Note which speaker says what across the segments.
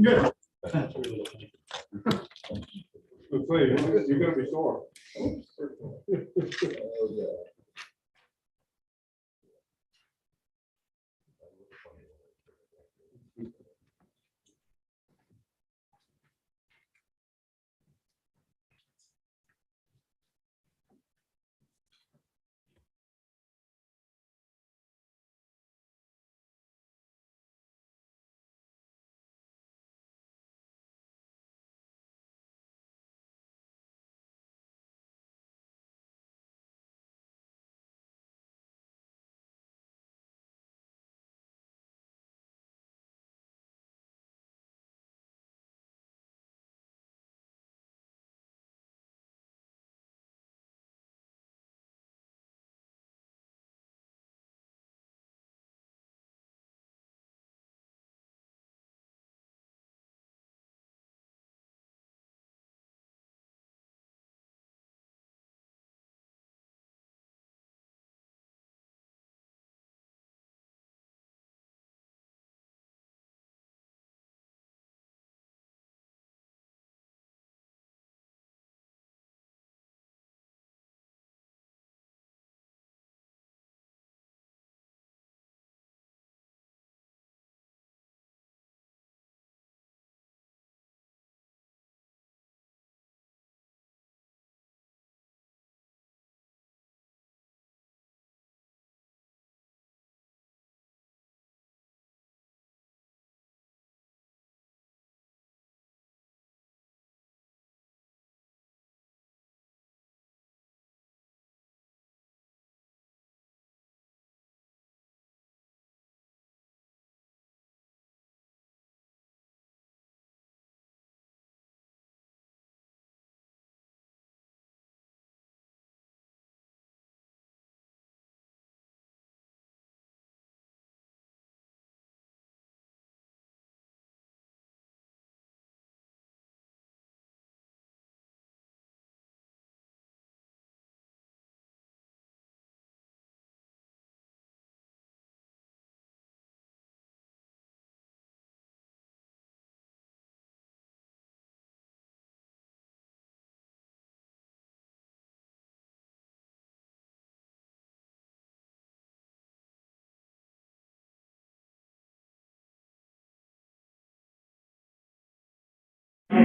Speaker 1: Good. That's really you're gonna be sore.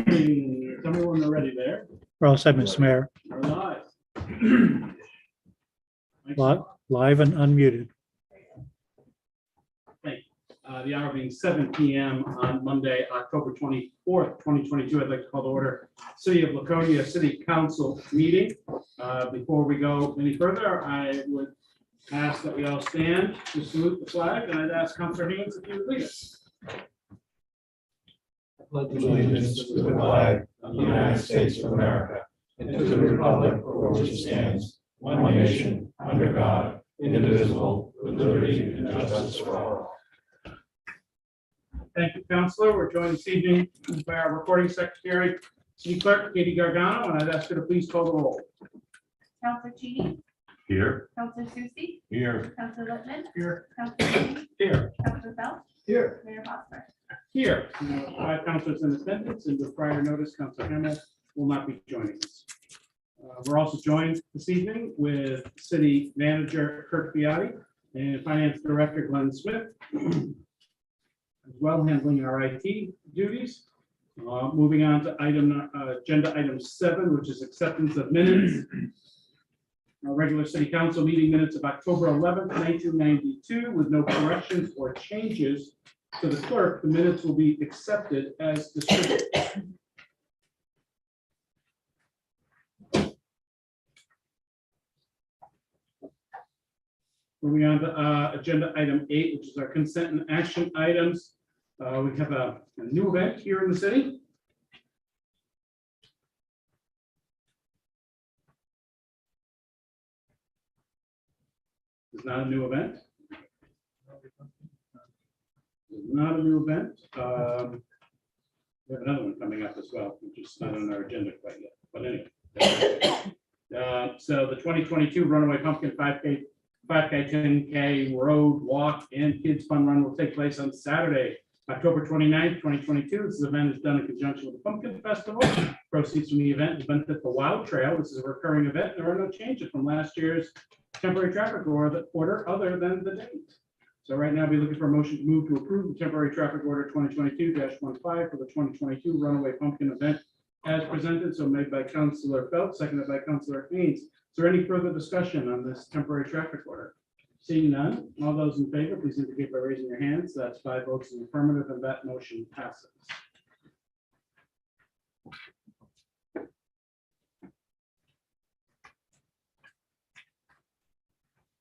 Speaker 1: Is everyone already there?
Speaker 2: We're all set, Mr. Mayor.
Speaker 1: We're live.
Speaker 2: Live and unmuted.
Speaker 1: The hour being 7 p.m. on Monday, October 24th, 2022. I'd like to call to order City of Laconia City Council meeting. Before we go any further, I would ask that we all stand to salute the flag, and I'd ask Councilor Haynes if you would lead us.
Speaker 3: Allegiance to the flag of the United States of America and to the republic for which it stands, one nation, under God, indivisible, with liberty and justice for all.
Speaker 1: Thank you, Councilor. We're joined this evening by our recording secretary, City Clerk Katie Gargano, and I'd ask her to please call the roll.
Speaker 4: Councilor Cheney,
Speaker 3: Here.
Speaker 4: Councilor Susie,
Speaker 3: Here.
Speaker 4: Councilor Littman,
Speaker 1: Here.
Speaker 4: Councilor Lee,
Speaker 1: Here.
Speaker 4: Councilor Phelps,
Speaker 3: Here.
Speaker 4: Mayor Hosmer.
Speaker 1: Here, 5 councilors in attendance, and with prior notice, Councilor Hamel will not be joining us. We're also joined this evening with City Manager Kirk Biotti and Finance Director Glenn Smith, as well handling our IT duties. Moving on to agenda item 7, which is acceptance of minutes. Our regular City Council meeting minutes of October 11th, 1992, with no corrections or changes to the clerk. The minutes will be accepted as distributed. Moving on to agenda item 8, which is our consent and action items. We have a new event here in the city. It's not a new event. It's not a new event. We have another one coming up as well, which is not on our agenda quite yet. But anyway. So the 2022 Runaway Pumpkin 5K 5K, 10K road walk and kids fun run will take place on Saturday, October 29th, 2022. This event is done in conjunction with the Pumpkin Festival. Proceeds from the event will benefit the Wild Trail. This is a recurring event. There are no changes from last year's temporary traffic order other than the date. So right now, I'll be looking for a motion to move to approve the temporary traffic order 2022-15 for the 2022 Runaway Pumpkin event as presented. So made by Councilor Phelps, seconded by Councilor Haynes. Is there any further discussion on this temporary traffic order? Seeing none, all those in favor, please indicate by raising your hands. That's 5 votes in the affirmative, and that motion passes.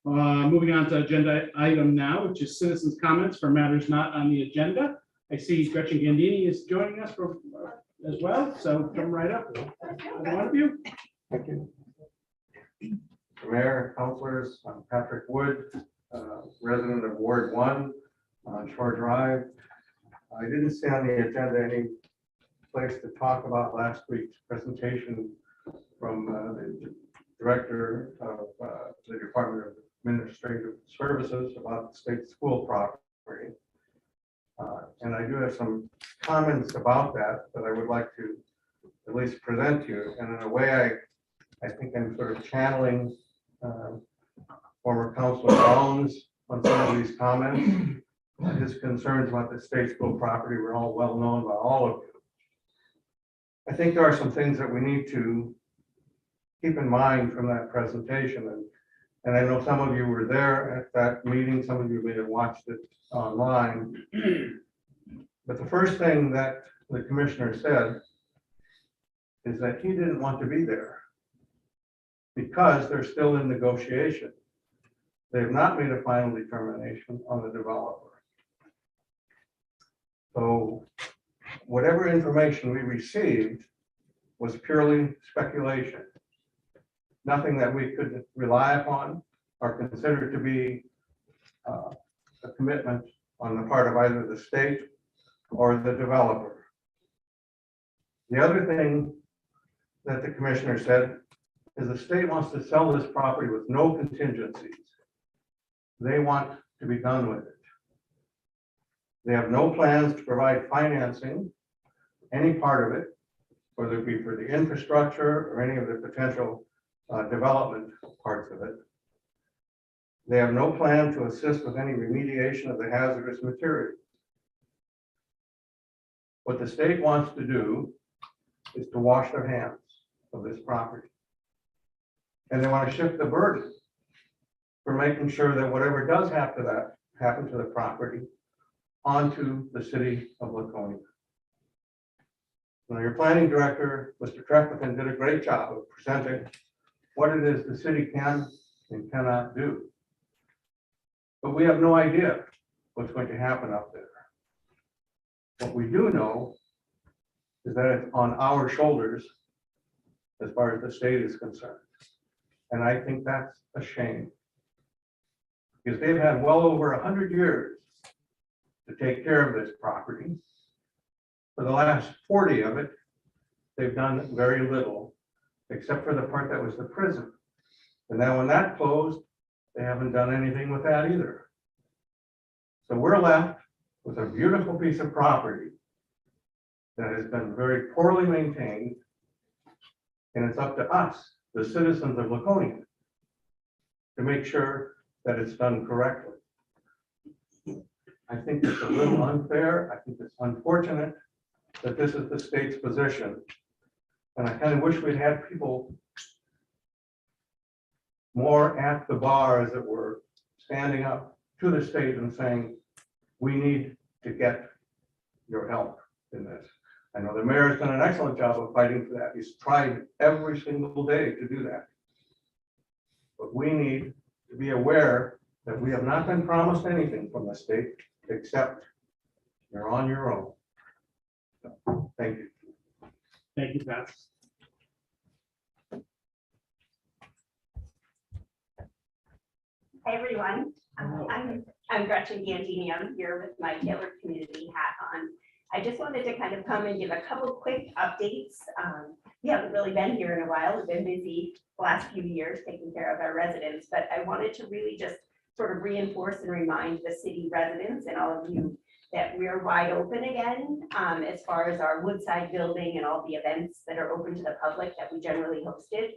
Speaker 1: Moving on to agenda item now, which is citizens' comments for matters not on the agenda. I see Gretchen Gandini is joining us for as well, so come right up. One of you.
Speaker 5: Thank you. Mayor, councilors, I'm Patrick Wood, resident of Ward 1 on Shore Drive. I didn't see on the agenda any place to talk about last week's presentation from the director of the Department of Administrative Services about the state school property. And I do have some comments about that that I would like to at least present to you. And in a way, I think I'm sort of channeling former Councilor Jones on some of these comments. His concerns about the state school property were all well known by all of you. I think there are some things that we need to keep in mind from that presentation. And I know some of you were there at that meeting. Some of you may have watched it online. But the first thing that the commissioner said is that he didn't want to be there because they're still in negotiation. They have not made a final determination on the developer. So whatever information we received was purely speculation. Nothing that we could rely upon or consider to be a commitment on the part of either the state or the developer. The other thing that the commissioner said is the state wants to sell this property with no contingencies. They want to be done with it. They have no plans to provide financing, any part of it, whether it be for the infrastructure or any of the potential development parts of it. They have no plan to assist with any remediation of the hazardous material. What the state wants to do is to wash their hands of this property. And they want to shift the burden for making sure that whatever does happen to the property onto the city of Laconia. Now, your planning director, Mr. Trefethen, did a great job of presenting what it is the city can and cannot do. But we have no idea what's going to happen up there. What we do know is that it's on our shoulders as far as the state is concerned. And I think that's a shame. Because they've had well over 100 years to take care of this property. For the last 40 of it, they've done very little, except for the part that was the prison. And then when that closed, they haven't done anything with that either. So we're left with a beautiful piece of property that has been very poorly maintained. And it's up to us, the citizens of Laconia, to make sure that it's done correctly. I think it's a little unfair. I think it's unfortunate that this is the state's position. And I kind of wish we'd had people more at the bar, as it were, standing up to the state and saying, we need to get your help in this. I know the mayor has done an excellent job of fighting for that. He's tried every single day to do that. But we need to be aware that we have not been promised anything from the state except you're on your own. So, thank you.
Speaker 1: Thank you, Pat.
Speaker 6: Hi, everyone. I'm Gretchen Gandini. I'm here with my tailored community hat on. I just wanted to kind of come and give a couple quick updates. we haven't really been here in a while. We've been busy the last few years taking care of our residents, but I wanted to really just sort of reinforce and remind the city residents and all of you that we're wide open again, as far as our Woodside building and all the events that are open to the public that we generally hosted.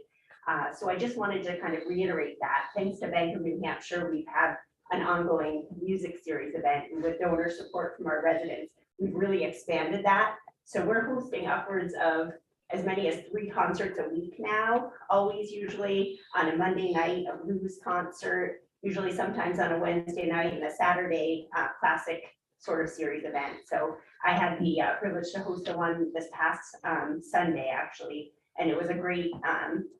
Speaker 6: So I just wanted to kind of reiterate that. Thanks to Bank of New Hampshire, we've had an ongoing music series event, and with donor support from our residents, we've really expanded that. So we're hosting upwards of as many as 3 concerts a week now, always usually on a Monday night, a blues concert, usually sometimes on a Wednesday night and a Saturday classic sort of series event. So I had the privilege to host the one this past Sunday, actually, and it was a great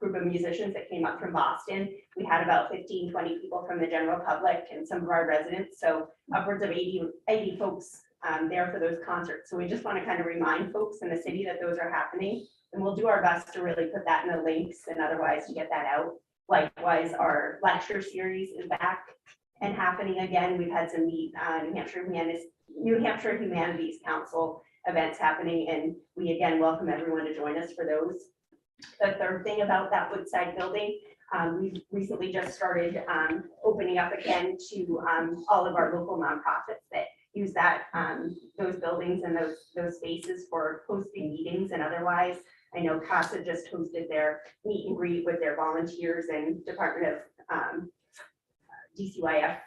Speaker 6: group of musicians that came up from Boston. We had about 15, 20 people from the general public and some of our residents, so upwards of 80 folks there for those concerts. So we just want to kind of remind folks in the city that those are happening, and we'll do our best to really put that in the links and otherwise to get that out. Likewise, our lecture series is back and happening again. We've had some New Hampshire Humanities Council events happening, and we again welcome everyone to join us for those. The third thing about that Woodside building, we've recently just started opening up again to all of our local nonprofits that use that those buildings and those spaces for hosting meetings and otherwise. I know CASA just hosted their meet and greet with their volunteers and Department of DCYF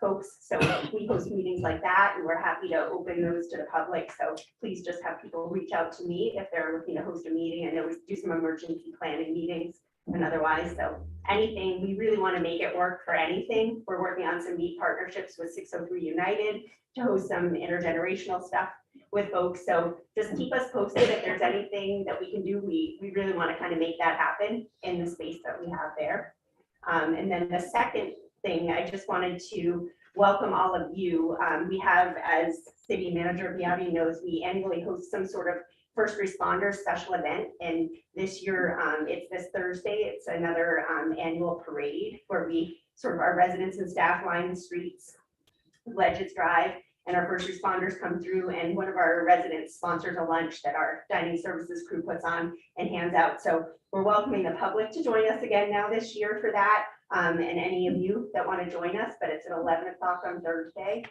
Speaker 6: folks. So we host meetings like that, and we're happy to open those to the public. So please just have people reach out to me if they're looking to host a meeting. I know we do some emergency planning meetings and otherwise. So anything, we really want to make it work for anything. We're working on some neat partnerships with 603 United to host some intergenerational stuff with folks. So just keep us posted if there's anything that we can do. We really want to kind of make that happen in the space that we have there. And then the second thing, I just wanted to welcome all of you. We have, as City Manager Biabi knows, we annually host some sort of first responder special event. And this year, it's this Thursday. It's another annual parade where we sort of our residents and staff line the streets, Ledges Drive, and our first responders come through, and one of our residents sponsors a lunch that our dining services crew puts on and hands out. So we're welcoming the public to join us again now this year for that. And any of you that want to join us, but it's at 11 o'clock on Thursday.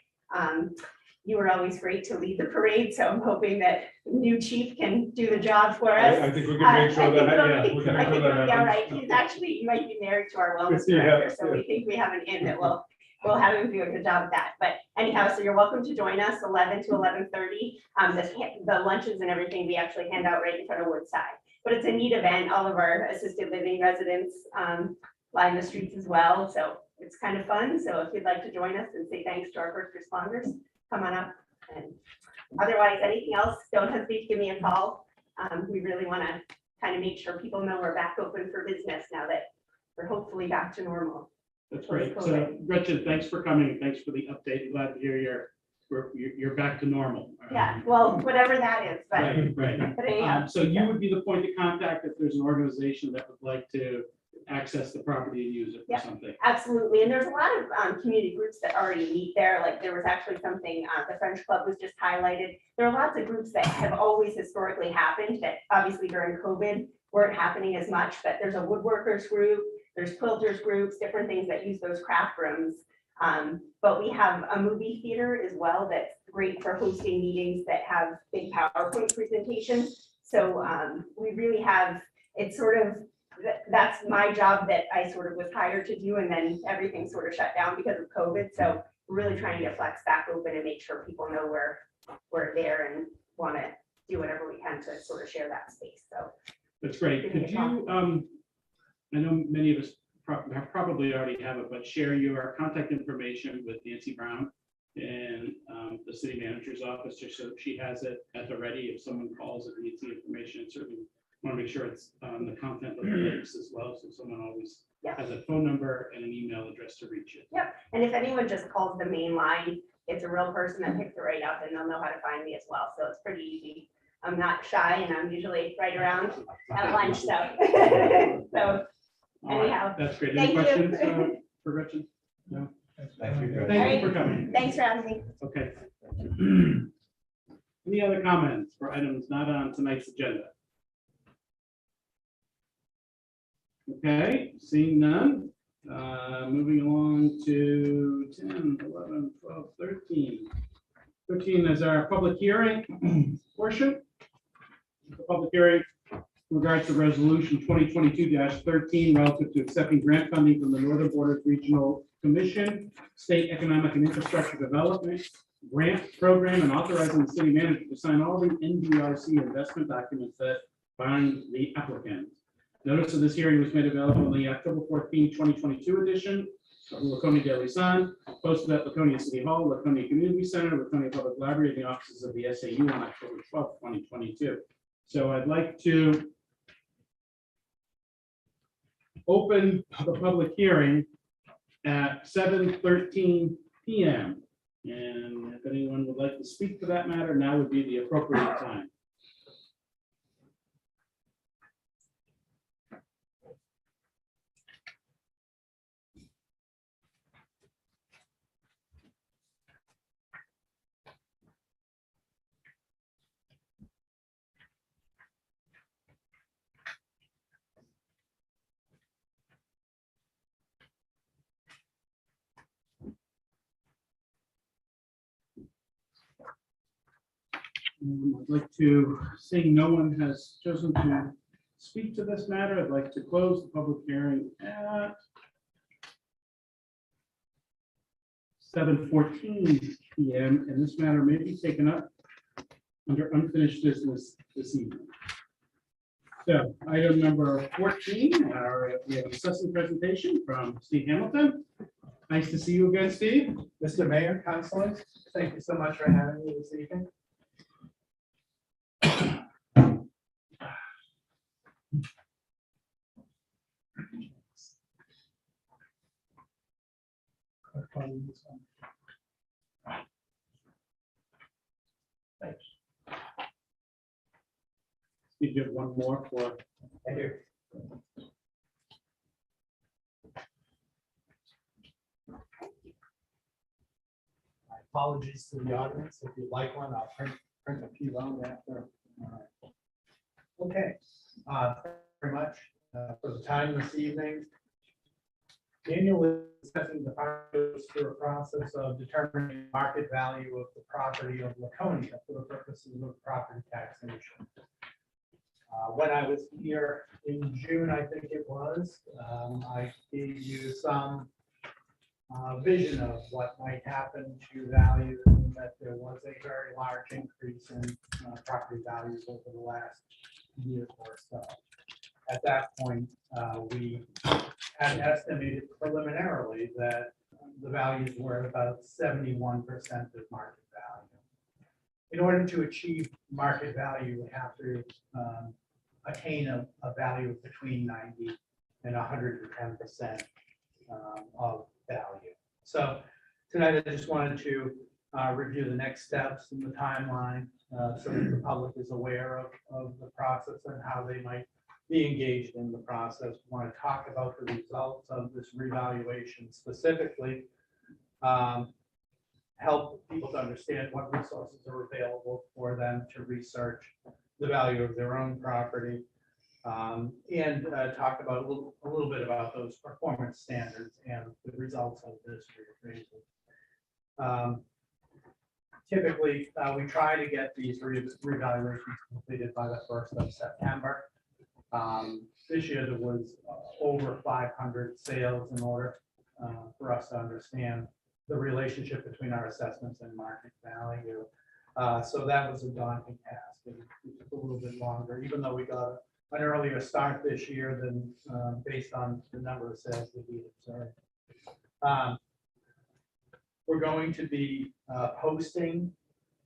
Speaker 6: You were always great to lead the parade, so I'm hoping that new chief can do the job for us.
Speaker 3: I think we can make sure that, yeah, we can
Speaker 6: I
Speaker 3: make sure
Speaker 6: think
Speaker 3: that
Speaker 6: it'll be all right.
Speaker 3: happens.
Speaker 6: He's actually, he might be married to our wellness
Speaker 3: Yeah,
Speaker 6: director, so
Speaker 3: yeah.
Speaker 6: we think we have an in that we'll have him do a good job of that. But anyhow, so you're welcome to join us 11 to 11:30. The lunches and everything we actually hand out right in front of Woodside. But it's a neat event. All of our assisted living residents line the streets as well. So it's kind of fun. So if you'd like to join us and say thanks to our first responders, come on up. And otherwise, anything else, don't hesitate to give me a call. We really want to kind of make sure people know we're back open for business now that we're hopefully back to normal.
Speaker 1: That's great. So Gretchen, thanks for coming. Thanks for the update. Glad to hear you're back to normal.
Speaker 6: Yeah, well, whatever that is, but
Speaker 1: Right.
Speaker 6: but anyhow,
Speaker 1: So you would be the point of contact if there's an organization that would like to access the property and use it
Speaker 6: Yeah.
Speaker 1: for something.
Speaker 6: absolutely. And there's a lot of community groups that already meet there. Like there was actually something, the French Club was just highlighted. There are lots of groups that have always historically happened that obviously during COVID weren't happening as much, but there's a woodworkers group, there's quilters groups, different things that use those craft rooms. But we have a movie theater as well that's great for hosting meetings that have big PowerPoint presentations. So we really have, it's sort of, that's my job that I sort of was hired to do, and then everything sort of shut down because of COVID. So we're really trying to flex back open and make sure people know we're there and want to do whatever we can to sort of share that space. So
Speaker 1: That's great.
Speaker 6: Give me
Speaker 1: Could
Speaker 6: a
Speaker 1: you, I know many of us probably already have it, but share your contact information with Nancy Brown and the city manager's office, just so she has it at the ready if someone calls and needs the information. Certainly want to make sure it's on the content of the links as well, so someone always
Speaker 6: Yeah.
Speaker 1: has a phone number and an email address to reach it.
Speaker 6: Yep, and if anyone just calls the main line, it's a real person that picks it right up, and they'll know how to find me as well. So it's pretty easy. I'm not shy, and I'm usually right around at lunch, so. So
Speaker 1: All right,
Speaker 6: anyhow,
Speaker 1: that's great.
Speaker 6: thank
Speaker 1: Any
Speaker 6: you.
Speaker 1: questions for Gretchen? No?
Speaker 3: Thank you.
Speaker 1: Thank you for coming.
Speaker 6: thanks for having me.
Speaker 1: Okay. Any other comments for items not on tonight's agenda? Okay, seeing none. Moving along to 10, 11, 12, 13. 13 is our public hearing portion. The public hearing in regards to resolution 2022-13 relative to accepting grant funding from the Northern Borders Regional Commission, State Economic and Infrastructure Development Grant Program, and authorizing the city manager to sign all the NDRC investment documents that bind the applicant. Notice of this hearing was made available in the October 14, 2022 edition of the Laconia Daily Sun, posted at Laconia City Hall, Laconia Community Center, Laconia Public Library, and the offices of the SAU on October 12, 2022. So I'd like to open the public hearing at 7:13 p.m. And if anyone would like to speak to that matter, now would be the appropriate time. I'd like to, seeing no one has chosen to speak to this matter, I'd like to close the public hearing at 7:14 p.m. and this matter may be taken up under unfinished business this evening. So item number 14, we have an assessment presentation from Steve Hamilton. Nice to see you again, Steve.
Speaker 7: Mr. Mayor, councilors, thank you so much for having me this evening.
Speaker 1: Steve, you have one more for.
Speaker 7: Thank you. My apologies to the audience. If you'd like one, I'll print a few out after. Okay, thank you very much for the time this evening. Annually assessing the goes through a process of determining market value of the property of Laconia for the purposes of property taxation. When I was here in June, I think it was, I gave you some vision of what might happen to values, and that there was a very large increase in property values over the last year or so. At that point, we had estimated preliminarily that the values were at about 71% of market value. In order to achieve market value, we have to attain a value of between 90 and 110% of value. So tonight I just wanted to review the next steps in the timeline so that the public is aware of the process and how they might be engaged in the process. We want to talk about the results of this revaluation specifically, help people to understand what resources are available for them to research the value of their own property, and talk about a little bit about those performance standards and the results of this reappraisal. Typically, we try to get these revaluations completed by the 1st of September. This year there was over 500 sales in order for us to understand the relationship between our assessments and market value. So that was a daunting task. It took a little bit longer, even though we got an earlier start this year than based on the number of sales that we observed. We're going to be posting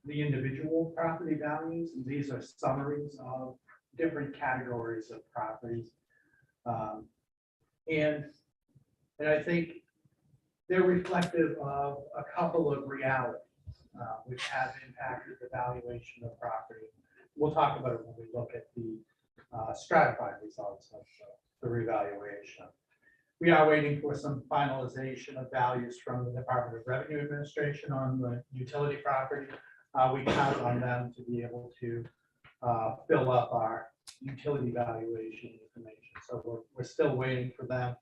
Speaker 7: the individual property values. And these are summaries of different categories of properties. And I think they're reflective of a couple of realities which have impacted the valuation of property. We'll talk about it when we look at the stratified results of the revaluation. We are waiting for some finalization of values from the Department of Revenue Administration on the utility property. We count on them to be able to fill up our utility valuation information. So we're still waiting for them.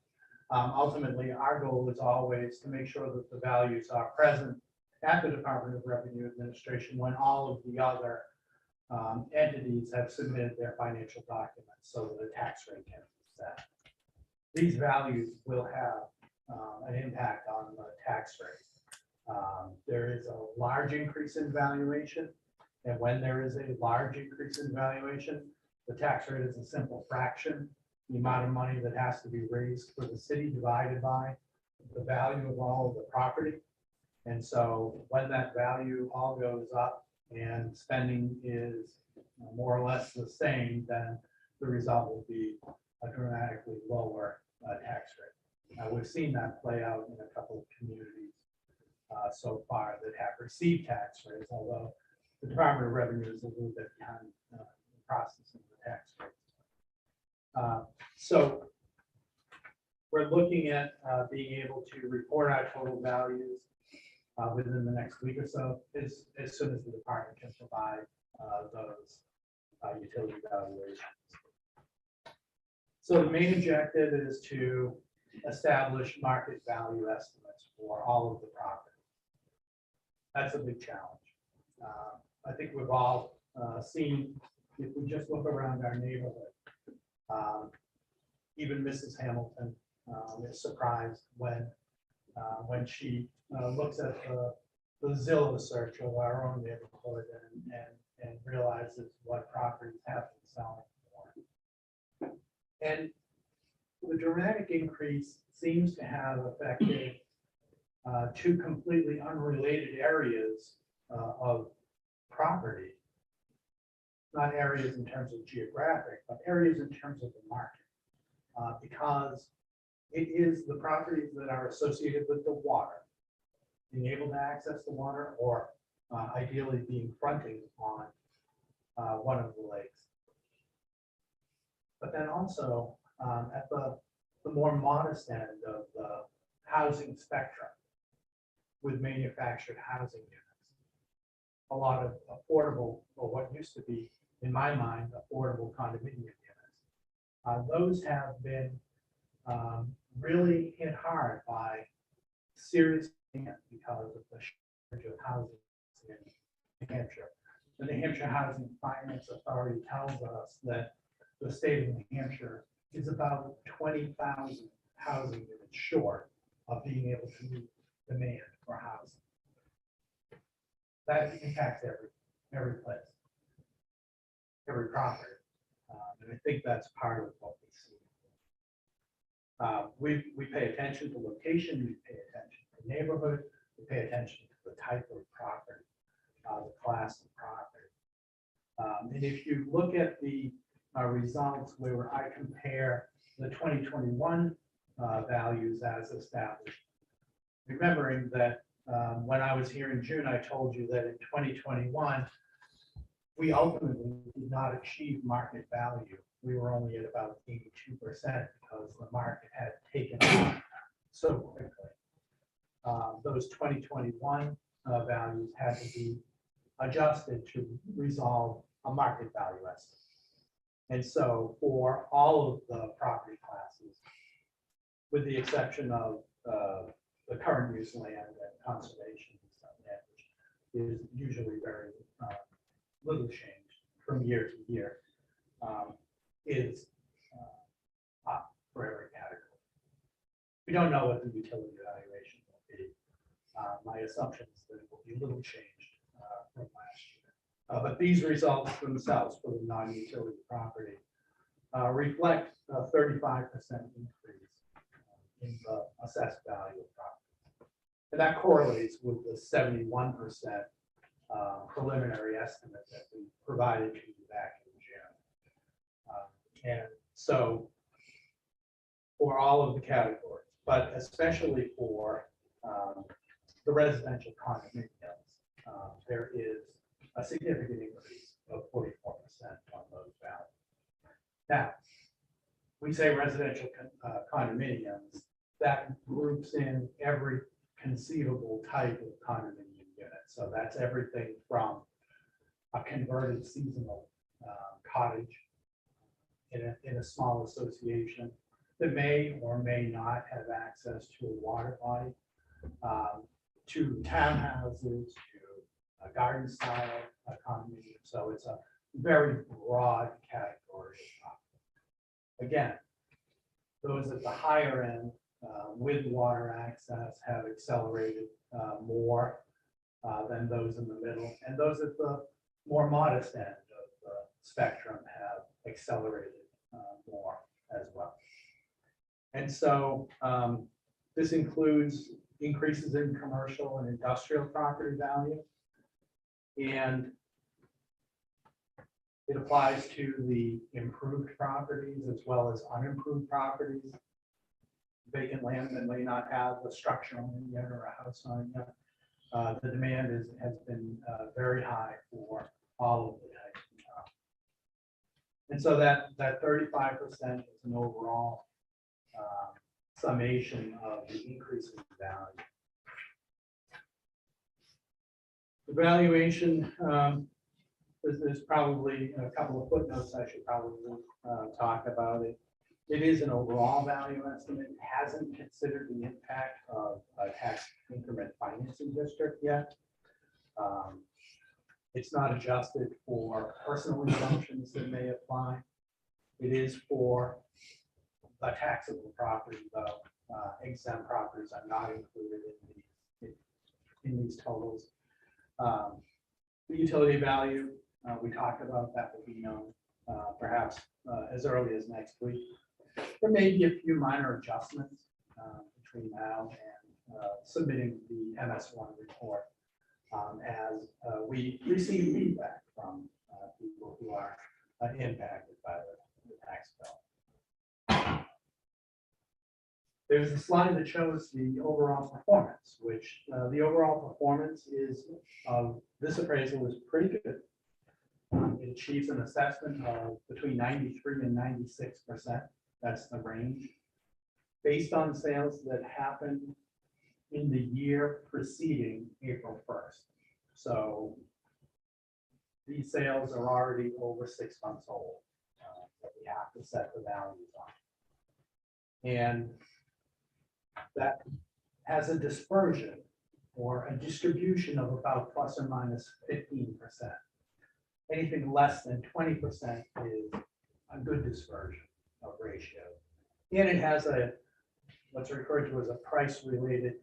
Speaker 7: Ultimately, our goal is always to make sure that the values are present at the Department of Revenue Administration when all of the other entities have submitted their financial documents, so that the tax rate can be set. These values will have an impact on the tax rate. There is a large increase in valuation, and when there is a large increase in valuation, the tax rate is a simple fraction, the amount of money that has to be raised for the city divided by the value of all of the property. And so when that value all goes up and spending is more or less the same, then the result will be a dramatically lower tax rate. Now, we've seen that play out in a couple of communities so far that have received tax rates, although the Department of Revenue is a little bit behind the processing of the tax rates. So we're looking at being able to report our total values within the next week or so, as soon as the department can provide those utility valuations. So the main objective is to establish market value estimates for all of the property. That's a big challenge. I think we've all seen, if we just look around our neighborhood, even Mrs. Hamilton is surprised when she looks at the Zillow search of our own neighborhood and realizes what properties have been selling for. And the dramatic increase seems to have affected two completely unrelated areas of property. Not areas in terms of geographic, but areas in terms of the market. Because it is the properties that are associated with the water, being able to access the water, or ideally being fronting on one of the lakes. But then also at the more modest end of the housing spectrum with manufactured housing units. A lot of affordable, or what used to be, in my mind, affordable condominium units. Those have been really hit hard by serious demand because of the shortage of housing in New Hampshire. The New Hampshire Housing Finance Authority tells us that the state of New Hampshire is about 20,000 housing units short of being able to meet demand for housing. That impacts every place, every property. And I think that's part of what we see. We pay attention to location, we pay attention to neighborhood, we pay attention to the type of property, the class of property. And if you look at the results where I compare the 2021 values as established, remembering that when I was here in June, I told you that in 2021, we ultimately did not achieve market value. We were only at about 82% because the market had taken off so quickly. Those 2021 values had to be adjusted to resolve a market value estimate. And so for all of the property classes, with the exception of the current use land and conservation land, which is usually very little change from year to year, is up for every category. We don't know what the utility valuation will be. My assumption is that it will be little changed from last year. But these results themselves for the non-utility property reflect a 35% increase in the assessed value of property. And that correlates with the 71% preliminary estimate that we provided to you back in June. And so for all of the categories, but especially for the residential condominiums, there is a significant increase of 44% on those values. Now, we say residential condominiums, that groups in every conceivable type of condominium unit. So that's everything from a converted seasonal cottage in a small association that may or may not have access to a water body, to townhouses, to a garden style condominium. So it's a very broad category of property. Again, those at the higher end with water access have accelerated more than those in the middle, and those at the more modest end of the spectrum have accelerated more as well. And so this includes increases in commercial and industrial property value. And it applies to the improved properties as well as unimproved properties. Vacant land that may not have a structure on it yet or a house on it yet. The demand has been very high for all of the types of property. And so that 35% is an overall summation of the increase in value. The valuation, there's probably a couple of footnotes I should probably talk about it. It is an overall value estimate. It hasn't considered the impact of a tax increment financing district yet. It's not adjusted for personal exemptions that may apply. It is for a taxable property, though. Exempt properties are not included in these totals. The utility value, we talked about, that will be known perhaps as early as next week. There may be a few minor adjustments between now and submitting the MS1 report as we receive feedback from people who are impacted by the tax bill. There's a slide that shows the overall performance, which the overall performance is of this appraisal is pretty good. It achieves an assessment of between 93 and 96%. That's the range. Based on sales that happened in the year preceding April 1st. So these sales are already over 6 months old that we have to set the values on. And that has a dispersion or a distribution of about plus or minus 15%. Anything less than 20% is a good dispersion of ratio. And it has what's referred to as a price-related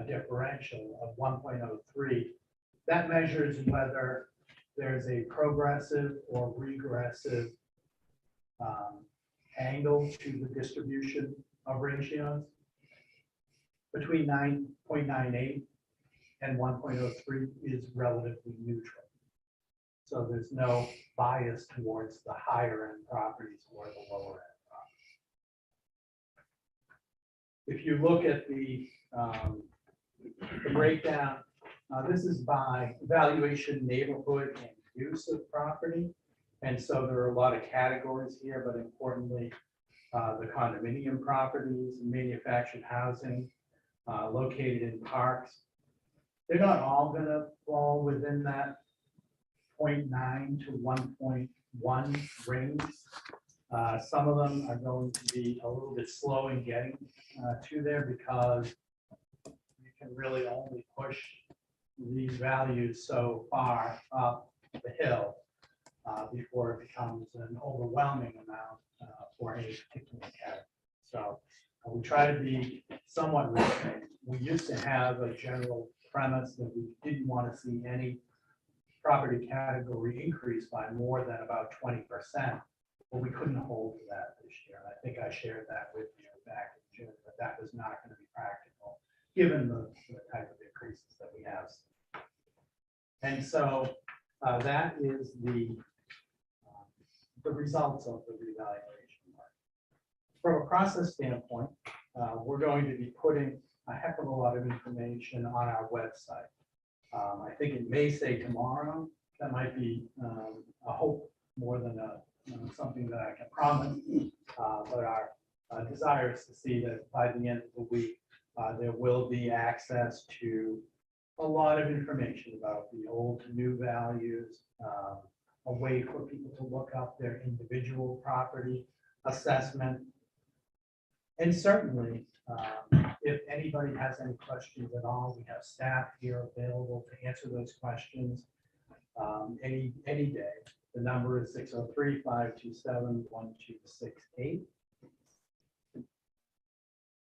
Speaker 7: differential of 1.03. That measures whether there's a progressive or regressive angle to the distribution of ratios. Between 9.98 and 1.03 is relatively neutral. So there's no bias towards the higher end properties or the lower end properties. If you look at the breakdown, this is by valuation, neighborhood, and use of property. And so there are a lot of categories here, but importantly, the condominium properties, manufactured housing, located in parks. They're not all going to fall within that 0.9 to 1.1 range. Some of them are going to be a little bit slow in getting to there because you can really only push these values so far up the hill before it becomes an overwhelming amount for any particular category. So we try to be somewhat restrained. We used to have a general premise that we didn't want to see any property category increase by more than about 20%, but we couldn't hold to that this year. And I think I shared that with you back in June, but that was not going to be practical given the type of increases that we have. And so that is the results of the revaluation work. From a process standpoint, we're going to be putting a heck of a lot of information on our website. I think it may say tomorrow. That might be a hope more than something that I can promise. But our desire is to see that by the end of the week, there will be access to a lot of information about the old to new values, a way for people to look up their individual property assessment. And certainly, if anybody has any questions at all, we have staff here available to answer those questions any day. The number is 603-527-1268.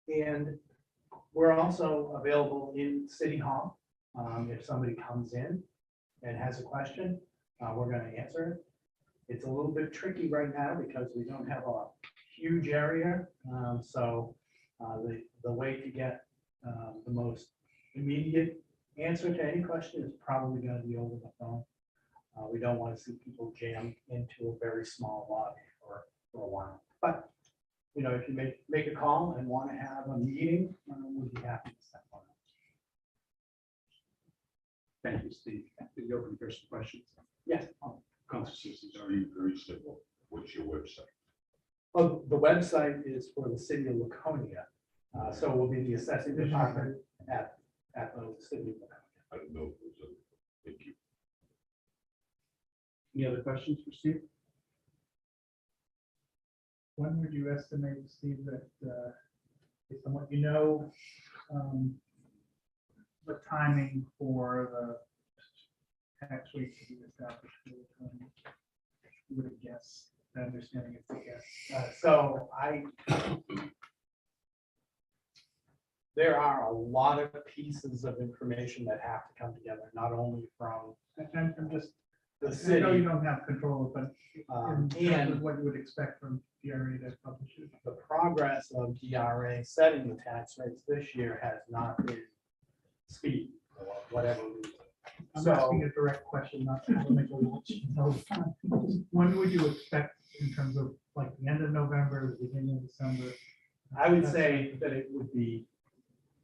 Speaker 7: And we're also available in City Hall. If somebody comes in and has a question, we're going to answer it. It's a little bit tricky right now because we don't have a huge area. So the way to get the most immediate answer to any question is probably going to be over the phone. We don't want to see people jammed into a very small lobby for a while. But, you know, if you make a call and want to have a meeting, we'd be happy to set one up.
Speaker 1: Thank you, Steve. Did you open for some questions?
Speaker 7: Yes.
Speaker 1: Council Susan.
Speaker 3: Very simple. What's your website?
Speaker 7: Oh, the website is for the city of Laconia. So it will be the assessing department at the city of Laconia.
Speaker 3: I don't know. Thank you.
Speaker 1: Any other questions for Steve?
Speaker 2: When would you estimate, Steve, that, based on what you know, the timing for the tax rate to be established? You would guess, the understanding it's a guess.
Speaker 7: So there are a lot of pieces of information that have to come together, not only from
Speaker 2: I'm just,
Speaker 7: the
Speaker 2: I know you
Speaker 7: city,
Speaker 2: don't have control, but in terms
Speaker 7: and
Speaker 2: of what you would expect from DRA to publish it.
Speaker 7: the progress of DRA setting the tax rates this year has not been speedy for whatever reason.
Speaker 2: I'm
Speaker 7: So-
Speaker 2: asking a direct question, not to make a watch. When would you expect in terms of like the end of November, the beginning of December?
Speaker 7: I would say that it would be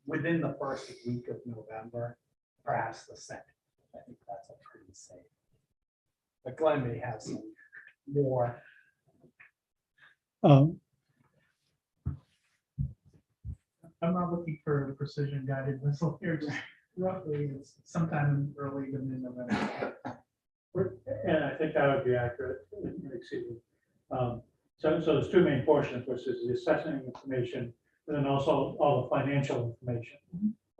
Speaker 7: within the first week of November, perhaps the second. I think that's a pretty safe. But Glenn may have some more.
Speaker 2: I'm not looking for a precision guided missile here, just roughly, it's sometime early to mid-November.
Speaker 8: And I think that would be accurate. Excuse me. So there's two main portions, which is the assessing information, and then also all the financial information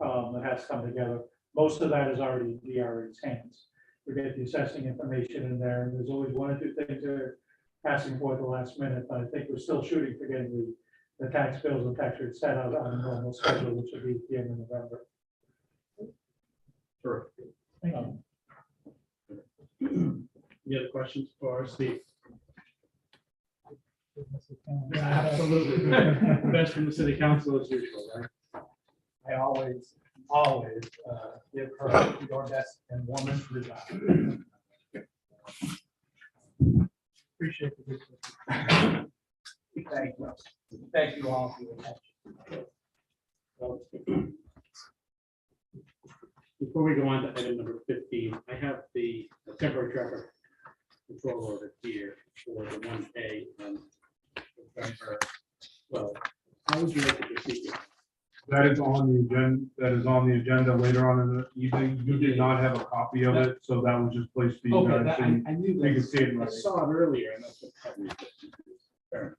Speaker 8: that has to come together. Most of that is already in DRA's hands. We get the assessing information in there, and there's always one or two things they're asking for at the last minute, but I think we're still shooting for getting the tax bills and tax rates set out on a normal schedule, which will be at the end of November.
Speaker 1: Sure.
Speaker 2: Thank you.
Speaker 1: Any other questions for Steve?
Speaker 2: Yeah,
Speaker 1: Absolutely. Best from the city council as usual, right?
Speaker 7: I always give her your best and woman's regard.
Speaker 2: Appreciate the good.
Speaker 7: Thank you. Thank you all for your attention.
Speaker 1: Before we go on to item number 15, I have the temporary traffic control order here for the 1A on November 12. How would you like to proceed?
Speaker 9: That is on the agenda later on in the evening. You did not have a copy of it, so that was just placed for you
Speaker 1: Okay,
Speaker 9: guys.
Speaker 1: I knew
Speaker 9: You can
Speaker 1: that.
Speaker 9: see it.
Speaker 1: I
Speaker 9: right.
Speaker 1: saw it earlier and that's what had me. Fair.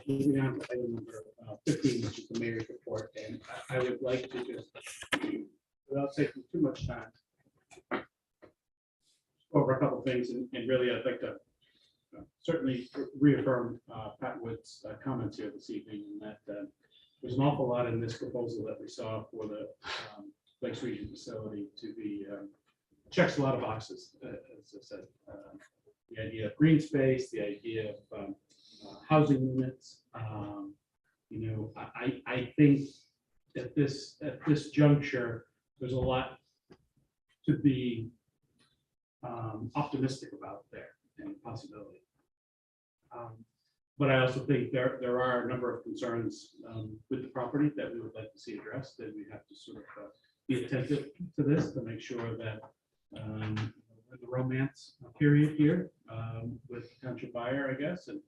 Speaker 1: Moving on to item number 15, which is the mayor's report, and I would like to just, without taking too much time, over a couple things, and really I'd like to certainly reaffirm Pat Wood's comments here this evening, and that there's an awful lot in this proposal that we saw for the Lakes Region facility to be, checks a lot of boxes, as I said. The idea of green space, the idea of housing units. I think at this juncture, there's a lot to be optimistic about there and possibility. But I also think there are a number of concerns with the property that we would like to see addressed, that we have to sort of be attentive to this to make sure that we're in the romance period here with potential buyer, I guess, and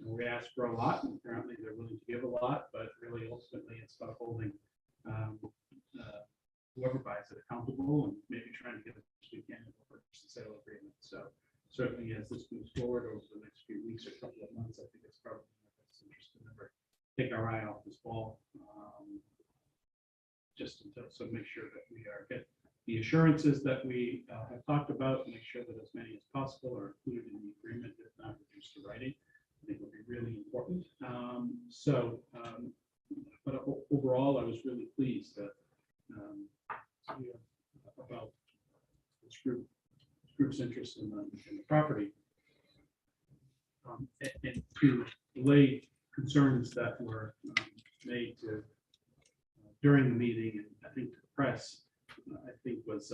Speaker 1: we asked for a lot, and apparently they're willing to give a lot, but really ultimately it's about holding whoever buys it accountable and maybe trying to get a we can in a purchase and sale agreement. So certainly as this moves forward over the next few weeks or couple of months, I think it's probably in our best interest to never take our eye off this ball. Just until, so make sure that we get the assurances that we have talked about, make sure that as many as possible are included in the agreement, if not reduced to writing. I think will be really important. But overall, I was really pleased that about this group's interest in the property. And to allay concerns that were made to during the meeting, and I think to the press, I think was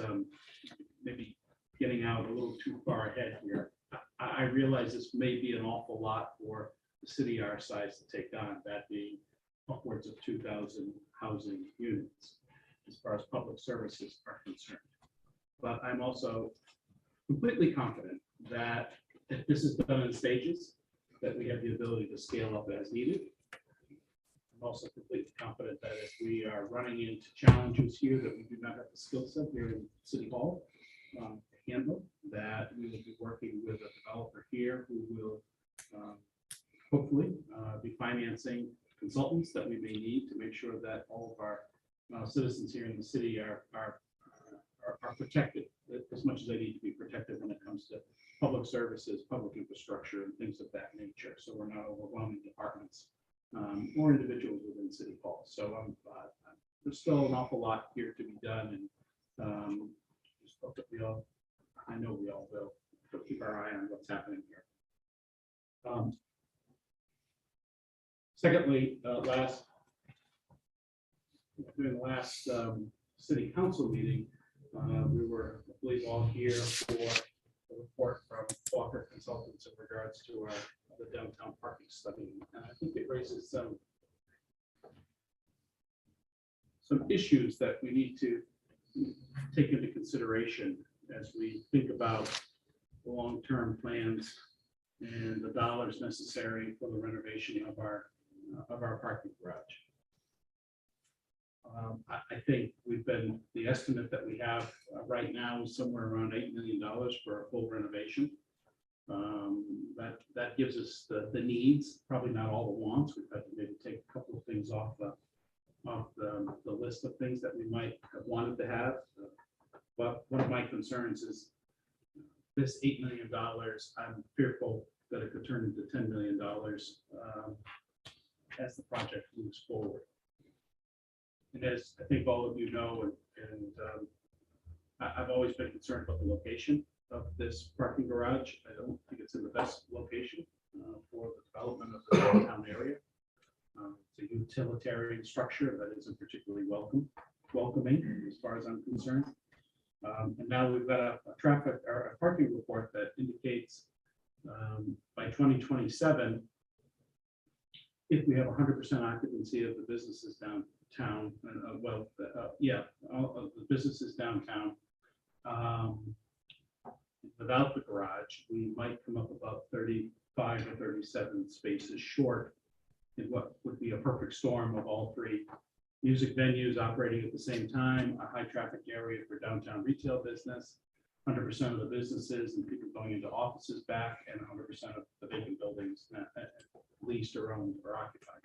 Speaker 1: maybe getting out a little too far ahead here. I realize this may be an awful lot for the city our size to take on, that being upwards of 2,000 housing units as far as public services are concerned. But I'm also completely confident that if this is done in stages, that we have the ability to scale up as needed. I'm also completely confident that if we are running into challenges here that we do not have the skill set here in City Hall to handle, that we will be working with a developer here who will hopefully be financing consultants that we may need to make sure that all of our citizens here in the city are protected as much as they need to be protected when it comes to public services, public infrastructure, and things of that nature. So we're not overwhelming departments or individuals within City Hall. So there's still an awful lot here to be done, and just hope that I know we all will, but keep our eye on what's happening here. Secondly, during the last city council meeting, we were, I believe, all here for the report from Walker Consultants in regards to the downtown parking study. And I think it raises some issues that we need to take into consideration as we think about the long-term plans and the dollars necessary for the renovation of our parking garage. I think the estimate that we have right now is somewhere around $8 million for a full renovation. That gives us the needs, probably not all the wants. We've had to maybe take a couple of things off the list of things that we might have wanted to have. But one of my concerns is this $8 million, I'm fearful that it could turn into $10 million as the project moves forward. And as I think all of you know, and I've always been concerned about the location of this parking garage. I don't think it's in the best location for the development of the downtown area. It's a utilitarian structure that isn't particularly welcoming as far as I'm concerned. And now we've got a traffic or a parking report that indicates by 2027, if we have 100% occupancy of the businesses downtown, all of the businesses downtown, without the garage, we might come up about 35 or 37 spaces short in what would be a perfect storm of all three music venues operating at the same time, a high traffic area for downtown retail business, 100% of the businesses and people going into offices back, and 100% of the vacant buildings leased or owned or occupied.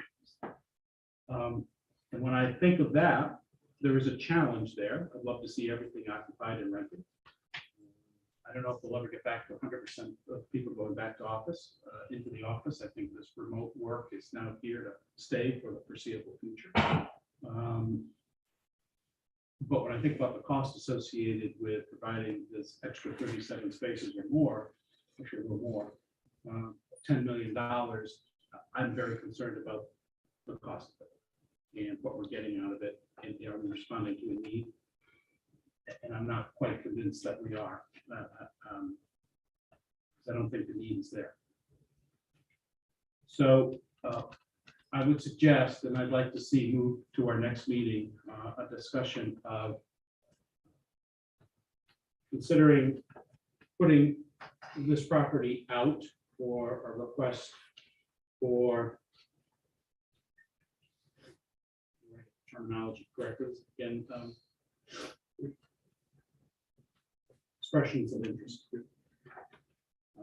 Speaker 1: And when I think of that, there is a challenge there. I'd love to see everything occupied and rented. I don't know if we'll ever get back to 100% of people going back to office, into the office. I think this remote work is now here to stay for the foreseeable future. But when I think about the cost associated with providing this extra 37 spaces or more, actually a little more, $10 million, I'm very concerned about the cost of it and what we're getting out of it, and are we responding to a need? And I'm not quite convinced that we are. I don't think the need is there. So I would suggest, and I'd like to see move to our next meeting, a discussion of considering putting this property out for a request for terminology correctly, again, expressions of interest.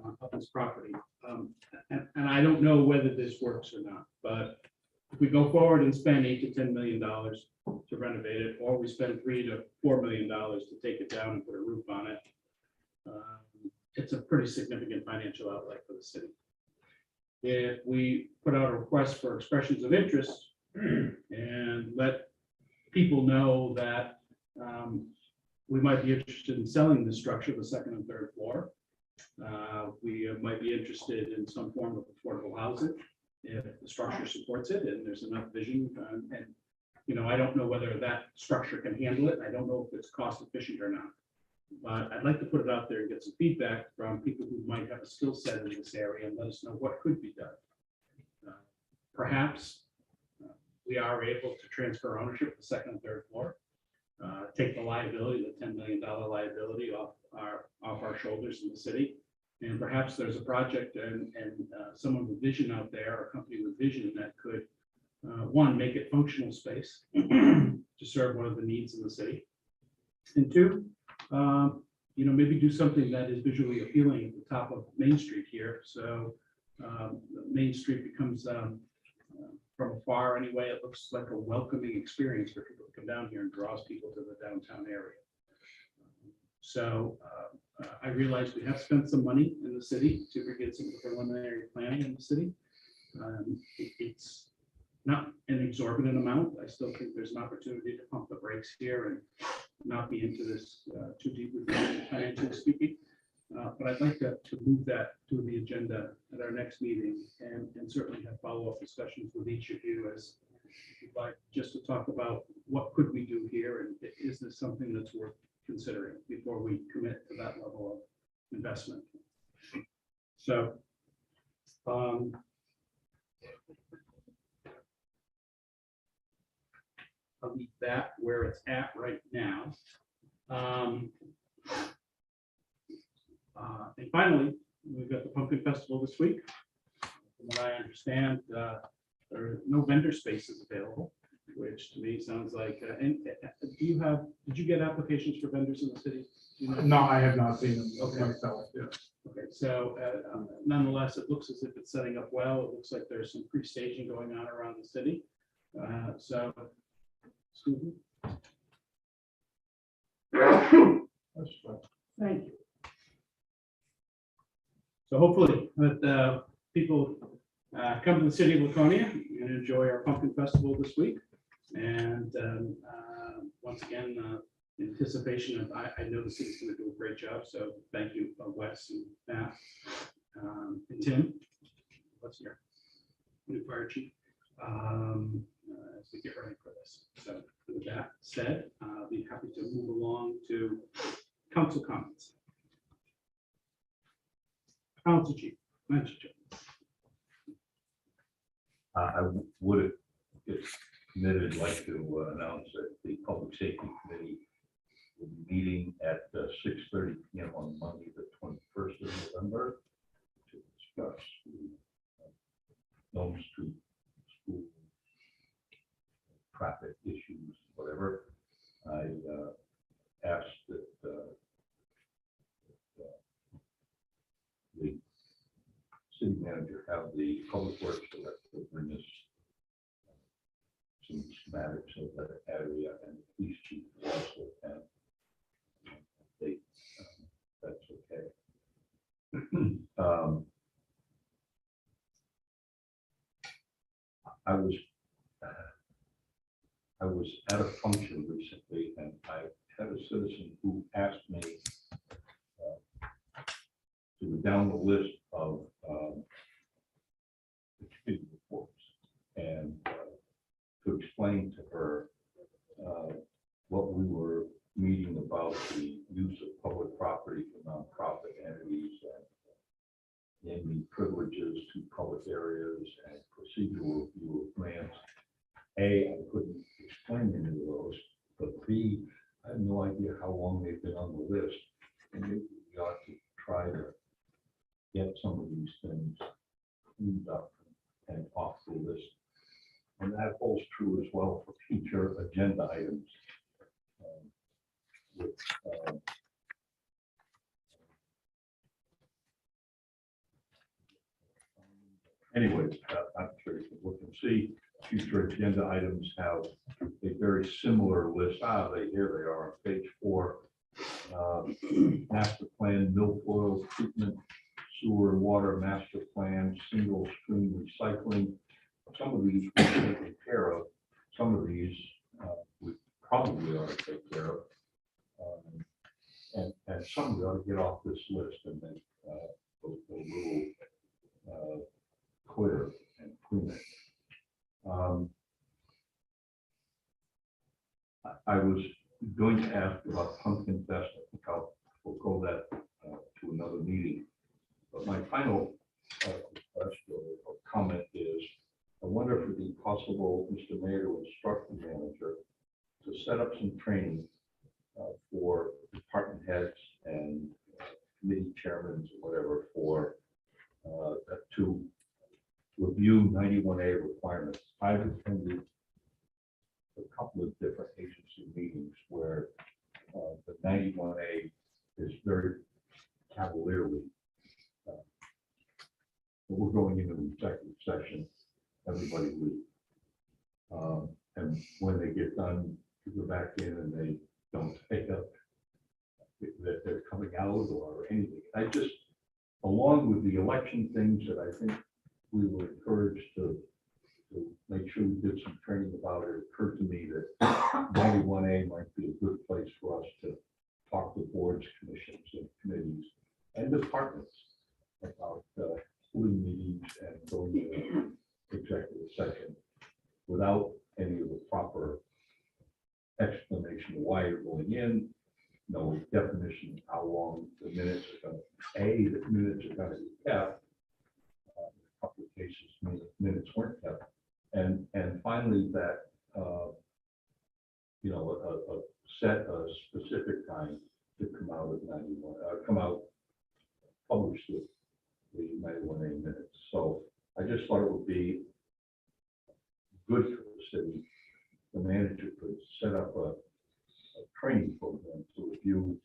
Speaker 1: of this property. And I don't know whether this works or not, but if we go forward and spend $8 to $10 million to renovate it, or we spend $3 to $4 million to take it down and put a roof on it, it's a pretty significant financial outlay for the city. If we put out a request for expressions of interest and let people know that we might be interested in selling this structure, the second and third floor. We might be interested in some form of affordable housing if the structure supports it and there's enough vision. And, you know, I don't know whether that structure can handle it. I don't know if it's cost efficient or not. But I'd like to put it out there and get some feedback from people who might have a skill set in this area and let us know what could be done. Perhaps we are able to transfer ownership of the second and third floor, take the liability, the $10 million liability off our shoulders in the city. And perhaps there's a project and someone with vision out there, a company with vision that could, one, make it functional space to serve one of the needs in the city. And two, you know, maybe do something that is visually appealing at the top of Main Street here. So Main Street becomes, from afar anyway, it looks like a welcoming experience for people to come down here and draws people to the downtown area. So I realize we have spent some money in the city to begin some of the preliminary planning in the city. It's not an exorbitant amount. I still think there's an opportunity to pump the brakes here and not be into this too deeply financially speaking. But I'd like to move that to the agenda at our next meeting and certainly have follow-up discussions with each of you as you'd like, just to talk about what could we do here and is this something that's worth considering before we commit to that level of investment. So I'll leave that where it's at right now. And finally, we've got the Pumpkin Festival this week. From what I understand, there are no vendor spaces available, which to me sounds like, and did you get applications for vendors in the city? Do you know?
Speaker 9: No, I have not seen them
Speaker 1: Okay.
Speaker 9: myself, yeah.
Speaker 1: Okay, so nonetheless, it looks as if it's setting up well. It looks like there's some pre-staging going on around the city. So, excuse me.
Speaker 9: That's fine.
Speaker 1: Thank you. So hopefully that people come to the city of Laconia and enjoy our pumpkin festival this week. And once again, in anticipation of, I know the city's going to do a great job. So thank you, Wes and Matt and Tim. What's your new fire chief? As we get ready for this. So with that said, I'll be happy to move along to council comments. Council chief, Manchester.
Speaker 3: I would, if permitted, like to announce that the Public Safety Committee will be meeting at 6:30 p.m. on Monday, the 21st of November, to discuss Elm Street school traffic issues, whatever. I asked that the city manager have the public works director bring us some schematics of that area, and the police chief also can update. That's okay. I was at a function recently, and I had a citizen who asked me to go down the list of the committee reports and to explain to her what we were meeting about the use of public property for nonprofit entities and naming privileges to public areas and procedural review of grants. A, I couldn't explain any of those, but B, I have no idea how long they've been on the list. And maybe we ought to try to get some of these things cleaned up and off the list. And that holds true as well for future agenda items. With anyways, I'm sure you can look and see, future agenda items have a very similar list. Here they are on page 4. Master plan, milfoil treatment, sewer and water master plan, single stream recycling. Some of these we're taking care of. Some of these we probably ought to take care of. And some we ought to get off this list and make a little clear and clean it. I was going to ask about Pumpkin Fest. I think I'll forego that to another meeting. But my final question or comment is, I wonder if it would be possible, Mr. Mayor, to instruct the manager to set up some training for department heads and committee chairmen or whatever for to review 91A requirements. I've attended a couple of different agency meetings where the 91A is very cavalierly. We're going into the executive session, everybody leave. And when they get done, you go back in and they don't take up that they're coming out or anything. I just, along with the election things that I think we were encouraged to make sure we did some training about it, occurred to me that 91A might be a good place for us to talk to boards, commissions, and committees and departments about holding meetings and going to executive session without any of the proper explanation of why you're going in, no definition of how long the minutes are going to, the minutes are going to be kept. A couple of cases, minutes weren't kept. And finally, that, set a specific time to come out of 91, publish the 91A minutes. So I just thought it would be good for the city. The manager could set up a training program to review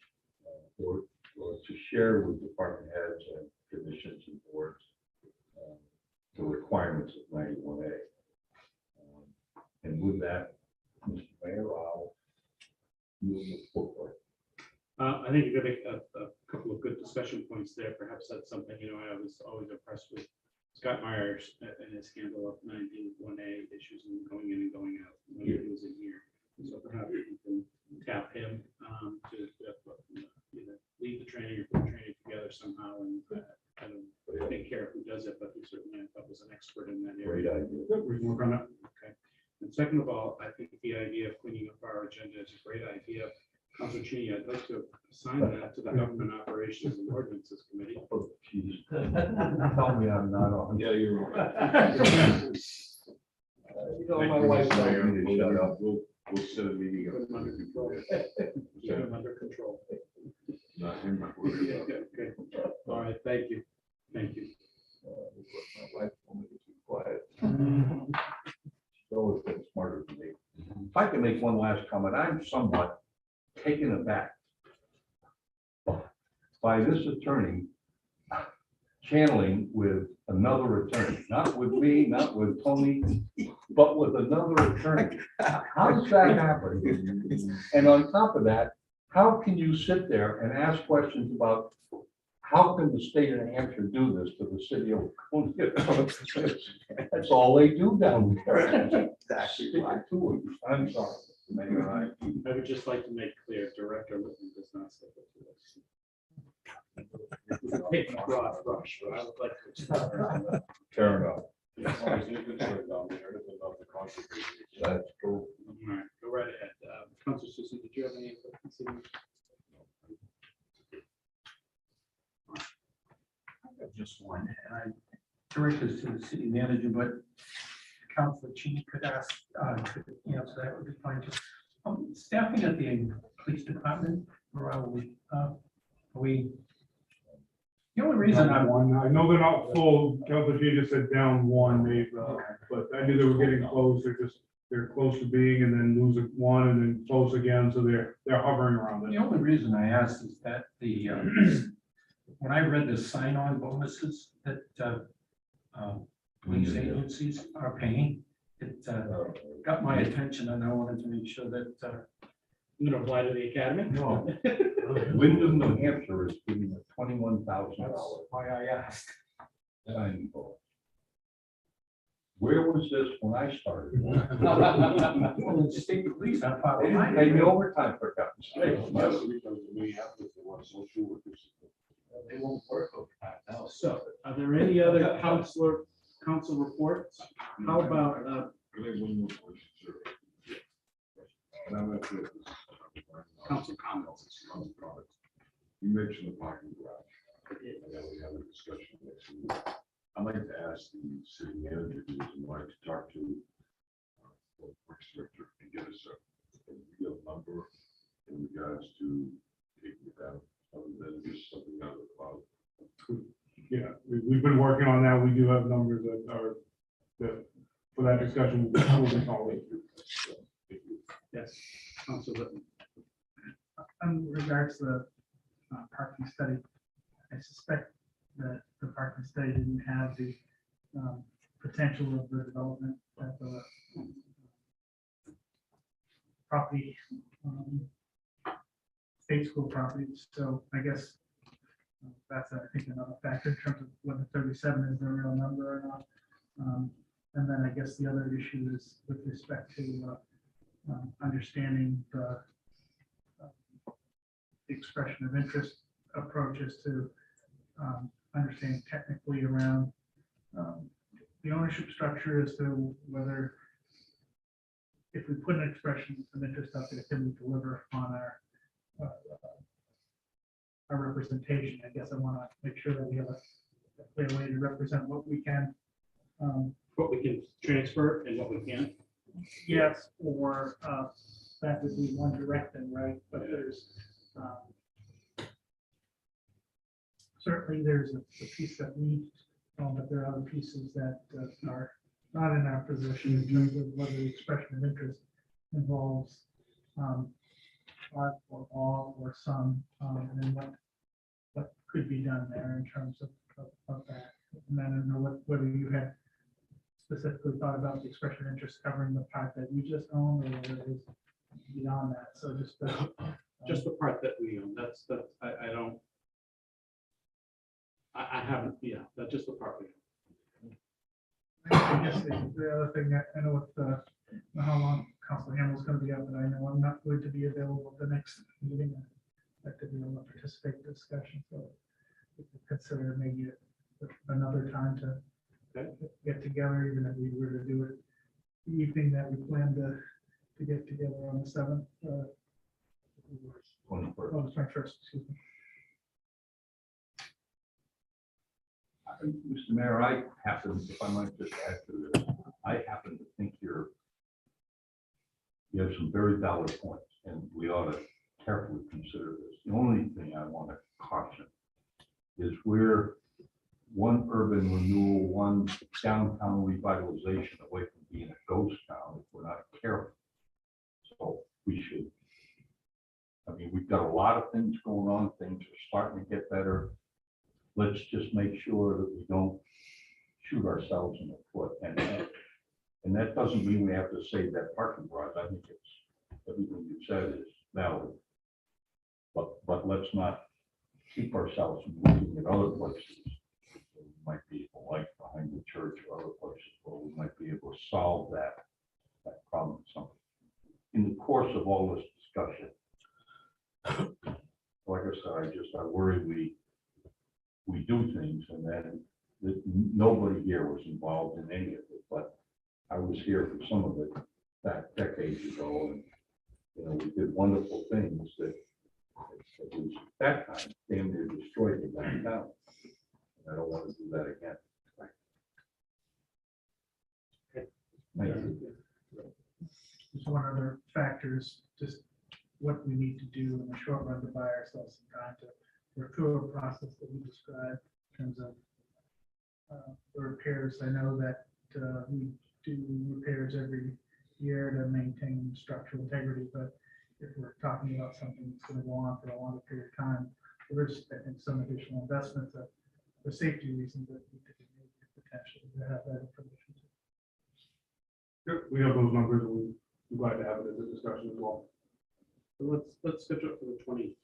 Speaker 3: or to share with department heads and commissions and boards the requirements of 91A. And with that, Mr. Mayor, I'll move the forward.
Speaker 1: I think you got a couple of good discussion points there. Perhaps that's something, I was always impressed with Scott Myers and his handle of 91A issues and going in and going out when he was in here. So perhaps you can tap him to either lead the training or put the training together somehow. And I don't take care of who does it, but he certainly I thought was an expert in that area.
Speaker 3: Great idea.
Speaker 1: Good, we can work on that. Okay. And second of all, I think the idea of cleaning up our agenda is a great idea. Councilor Cheney, I'd like to assign that to the Government Operations and Ordinances Committee.
Speaker 3: Oh, geez. Tell me I'm not on.
Speaker 9: Yeah, you're right.
Speaker 3: My wife told me to shut up.
Speaker 9: We'll set a meeting up.
Speaker 1: Put them under control. Keep them under control.
Speaker 9: Not in my word.
Speaker 1: Okay. All right, thank you. Thank you.
Speaker 3: My wife told me to be quiet. She's always been smarter than me. If I can make one last comment, I'm somewhat taken aback by this attorney channeling with another attorney, not with me, not with Tony, but with another attorney. How does that happen? And on top of that, how can you sit there and ask questions about how can the state of New Hampshire do this to the city of Laconia? That's all they do down there. Exactly. I'm sorry. Mayor,
Speaker 1: I would just like to make clear, Director Whitman does not say that to us. Take a broad brush, but I would like to.
Speaker 3: fair enough.
Speaker 9: That's cool.
Speaker 1: All right, go right ahead. Councilor Susan, did you have any input this evening?
Speaker 2: Just one, and I direct this to the city manager, but Councilor Cheney could ask, could answer that would be fine. Just staffing at the police department, where are we? The only reason
Speaker 9: Down
Speaker 2: I'm
Speaker 9: one. I know they're not full. Councilor G just said down one, but I knew they were getting close. They're close to being and then lose one and then close again. So they're hovering around
Speaker 2: The
Speaker 9: it.
Speaker 2: only reason I asked is that when I read the sign-on bonuses that police agencies are paying. It got my attention and I wanted to make sure that,
Speaker 1: I'm gonna apply to the academy.
Speaker 3: No. Wyndham, New Hampshire is giving us $21,000.
Speaker 2: that's why I asked.
Speaker 3: Where was this when I started?
Speaker 2: Well, the state police are part
Speaker 3: They
Speaker 2: of
Speaker 3: didn't
Speaker 2: my.
Speaker 3: pay me overtime for God's sake.
Speaker 9: They won't work overtime now.
Speaker 1: So are there any other council reports? How about, council comments?
Speaker 10: You mentioned the parking garage. And then we have a discussion next week. I'd like to ask the city manager, who would like to talk to the works director and get us a real number in regards to taking it down, other than just something out of the cloud.
Speaker 9: Yeah, we've been working on that. We do have numbers that are, that, for that discussion, we'll be calling.
Speaker 1: Yes, Council Whitman.
Speaker 11: In regards to the parking study, I suspect that the parking study didn't have the potential of the development of the property, state school properties. So I guess that's, I think, another factor in terms of whether 37 is the real number or not. And then I guess the other issue is with respect to understanding the expression of interest approaches to understand technically around the ownership structure as to whether if we put an expression of interest out there, can we deliver on our representation? I guess I want to make sure that we have a clear way to represent what we can.
Speaker 1: What we can transfer and what we can't.
Speaker 11: Yes, or that would be one direction, right? But there's certainly there's a piece that we, but there are other pieces that are not in our position in terms of whether the expression of interest involves part or all or some, and then what could be done there in terms of that. And then I don't know whether you had specifically thought about the expression of interest covering the part that you just own or whether it is beyond that. So
Speaker 1: Just the part that we own, I don't. I haven't, yeah, that's just the part we own.
Speaker 11: I guess the other thing that I know what I don't know how long Council Hamill's going to be up, but I know I'm not going to be available at the next meeting. I'd like to be able to participate in the discussion, so we could consider maybe another time to get together, even if we were to do it the evening that we planned to get together on the 7th. 21st, excuse me.
Speaker 3: Mr. Mayor, I happen, if I might just add to this, I happen to think you have some very valid points, and we ought to carefully consider this. The only thing I want to caution is we're one urban renewal, one downtown revitalization away from being a ghost town if we're not careful. So we should, I mean, we've got a lot of things going on, things are starting to get better. Let's just make sure that we don't shoot ourselves in the foot. And that doesn't mean we have to save that parking garage. I think it's, everything you said is valid. But let's not keep ourselves moving in other places. We might be able, like behind the church or other places, where we might be able to solve that problem something. In the course of all this discussion, like I said, I worry we do things and then nobody here was involved in any of it, but I was here for some of it back decades ago, and we did wonderful things that at least at that time damn near destroyed the downtown. I don't want to do that again. Thank you.
Speaker 11: Just one other factor is just what we need to do in the short run to buy ourselves some time to work through a process that we described in terms of the repairs. I know that we do repairs every year to maintain structural integrity, but if we're talking about something that's going to go on for a longer period of time, there's, I think, some additional investments for safety reasons that need to be made potentially. to have that information.
Speaker 9: Yep, we have those numbers, and we're glad to have it as a discussion as well.
Speaker 1: So let's schedule it for the 21st.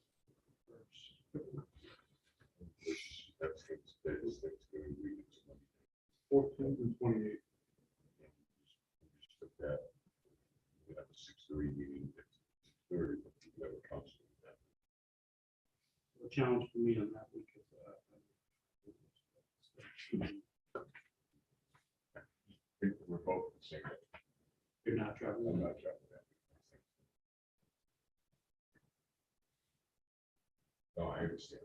Speaker 10: That's Thanksgiving week.
Speaker 9: 14th and 28th.
Speaker 10: Just took that. We have a 6:30 meeting. At 6:30, but we have a council.
Speaker 1: The challenge for me on that week is
Speaker 10: I think we're both the same.
Speaker 1: you're not
Speaker 10: I'm
Speaker 1: traveling.
Speaker 10: not traveling that. No, I understand.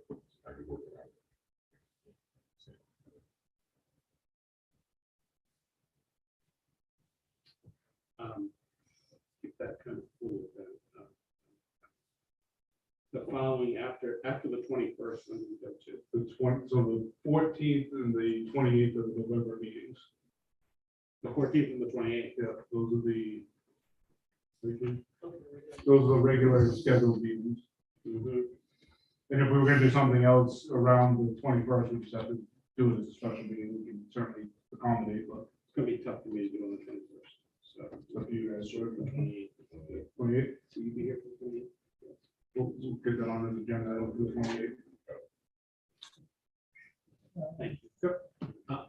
Speaker 10: I can work it out.
Speaker 1: Keep that kind of cool. The following after the 21st, when we go to.
Speaker 9: The 20, so the 14th and the 28th of November meetings.
Speaker 1: The 14th and the 28th.
Speaker 9: Yeah, those are the regular scheduled meetings.
Speaker 1: Mhm.
Speaker 9: And if we were gonna do something else around the 21st, we just have to do it as a special meeting. We can certainly accommodate, but
Speaker 1: It's gonna be tough for me to do on the 21st. So
Speaker 9: it's up to you guys.
Speaker 1: sort of the 28th.
Speaker 9: 28th,
Speaker 1: So you be here for the 28th.
Speaker 9: we'll get that on the agenda for the 28th.
Speaker 1: Thank you.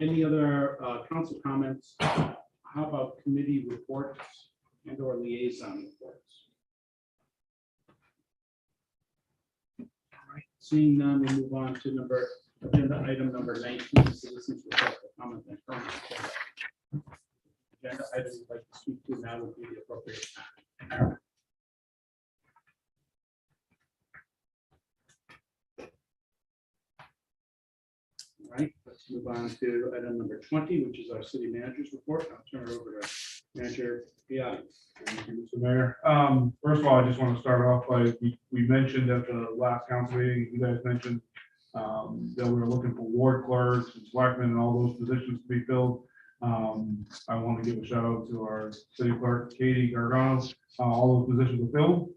Speaker 1: Any other council comments? How about committee reports and or liaison reports? All right, seeing none, we move on to agenda item number 19, citizens request for comment and comments. Agenda item you'd like to speak to now would be the appropriate time. All right, let's move on to item number 20, which is our city manager's report. I'll turn it over to Manager Piatti.
Speaker 9: Thank you, Mr. Mayor. First of all, I just want to start off by, we mentioned at the last council meeting, you guys mentioned that we were looking for ward clerks and selectmen and all those positions to be filled. I want to give a shout out to our city clerk, Katie Gargano. All those positions are filled.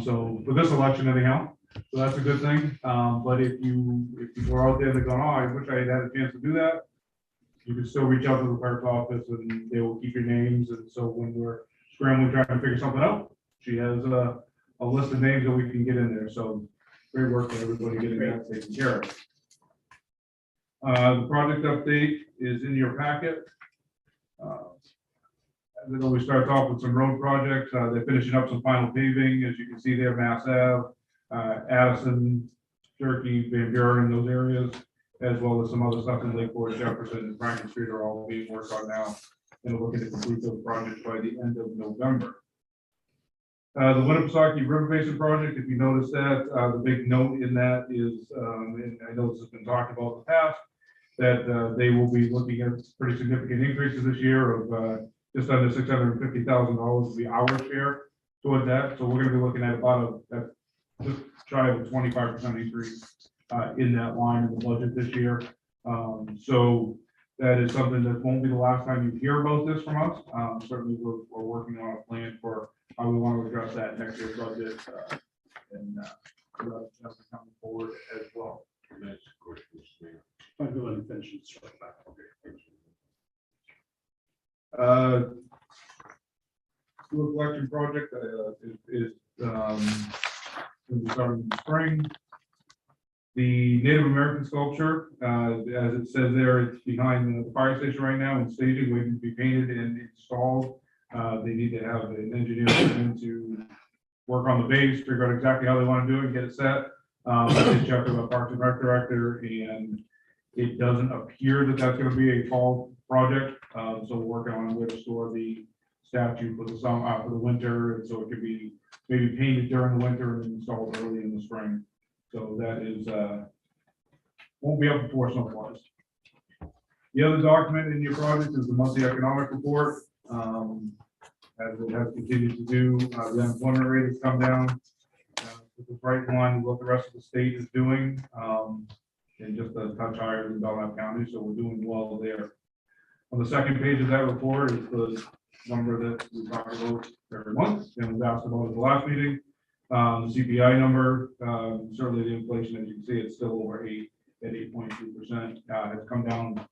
Speaker 9: So for this election anyhow, so that's a good thing. But if you are out there that going, oh, I wish I had had a chance to do that, you can still reach out to the clerk's office and they will keep your names. And so when we're scrambling, trying to figure something out, she has a list of names that we can get in there. So great work for everybody getting that taken care of. The project update is in your packet. As it always starts off with some road projects. They're finishing up some final paving, as you can see there, Mass Ave, Addison, Turkey, Van Buren, those areas, as well as some other stuff in Lake Forest, Jefferson, and Franklin Street are all being worked on now. And we're looking to complete those projects by the end of November. The Winnipesaukee River Basin project, if you notice that, the big note in that is, and I know this has been talked about in the past, that they will be looking at pretty significant increases this year of just under $650,000 will be our share toward that. So we're going to be looking at about just shy of a 25% increase in that line in the budget this year. So that is something that won't be the last time you hear about this from us. Certainly, we're working on a plan for how we want to address that next year's budget, and that'll be coming forward as well.
Speaker 10: Next question, Mr. Mayor.
Speaker 1: I'll go ahead and finish it. Start back.
Speaker 10: Okay, thank you.
Speaker 9: Sewer collection project is going to be starting in the spring. The Native American sculpture, as it says there, it's behind the fire station right now in staging, waiting to be painted and installed. They need to have an engineer come in to work on the base, figure out exactly how they want to do it, and get it set. I did check with our Parks and Rec director, and it doesn't appear that that's going to be a fall project. So we're working on where to store the statue for the summer, for the winter, and so it could be maybe painted during the winter and installed early in the spring. So that is, won't be up before snow flies. The other document in your project is the monthly economic report. As it has continued to do, the unemployment rate has come down. This is right in line with what the rest of the state is doing, and just a touch higher than Belknap County, so we're doing well there. On the second page of that report is the number that we talk about every month, and was asked about at the last meeting. The CPI number, certainly the inflation, as you can see, it's still over 8 at 8.2%. Has come down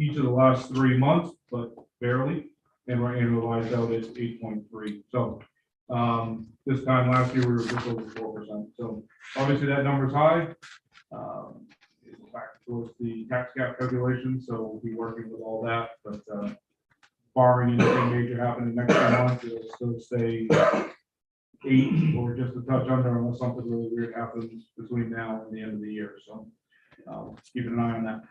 Speaker 9: each of the last 3 months, but barely, and we're annualized out at 8.3. So this time last year, we were just over 4%. So obviously that number's high. It's back towards the tax cap calculation, so we'll be working with all that, but barring anything major happening next 2 months, it'll still stay 8 or just a touch under unless something really weird happens between now and the end of the year. So keeping an eye on that.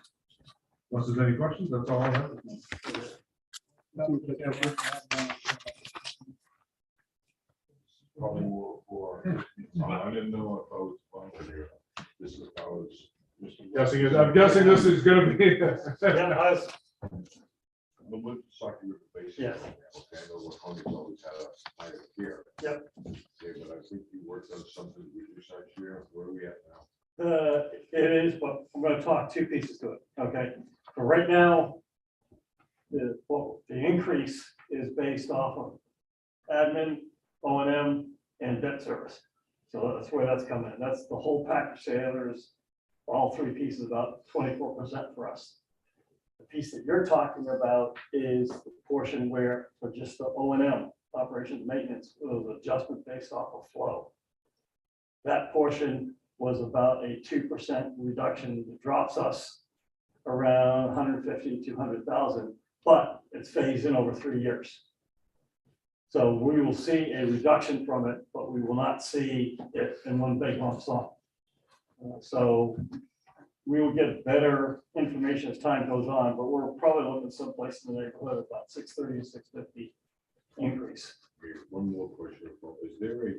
Speaker 9: Unless there's any questions, that's all I have.
Speaker 10: Probably more for, I didn't know if I was on here. This is how I was.
Speaker 9: I'm guessing this is gonna be.
Speaker 10: The wood soccer basis.
Speaker 8: Yes.
Speaker 10: Okay, I know Laconia's always had a higher here.
Speaker 8: Yep.
Speaker 10: Okay, but I think you worked on something with your side here. Where are we at now?
Speaker 8: It is, but I'm gonna talk two pieces to it, okay? For right now, the increase is based off of admin, O&M, and debt service. So that's where that's coming in. That's the whole package. Say there's all three pieces, about 24% for us. The piece that you're talking about is the portion where for just the O&M, operations maintenance, it was adjustment based off of flow. That portion was about a 2% reduction. It drops us around 150 to 200,000, but it's phased in over 3 years. So we will see a reduction from it, but we will not see it in one big lump sum. So we will get better information as time goes on, but we're probably looking someplace in the neighborhood of about 630 to 650 increase.
Speaker 10: Okay, one more question. Is there a,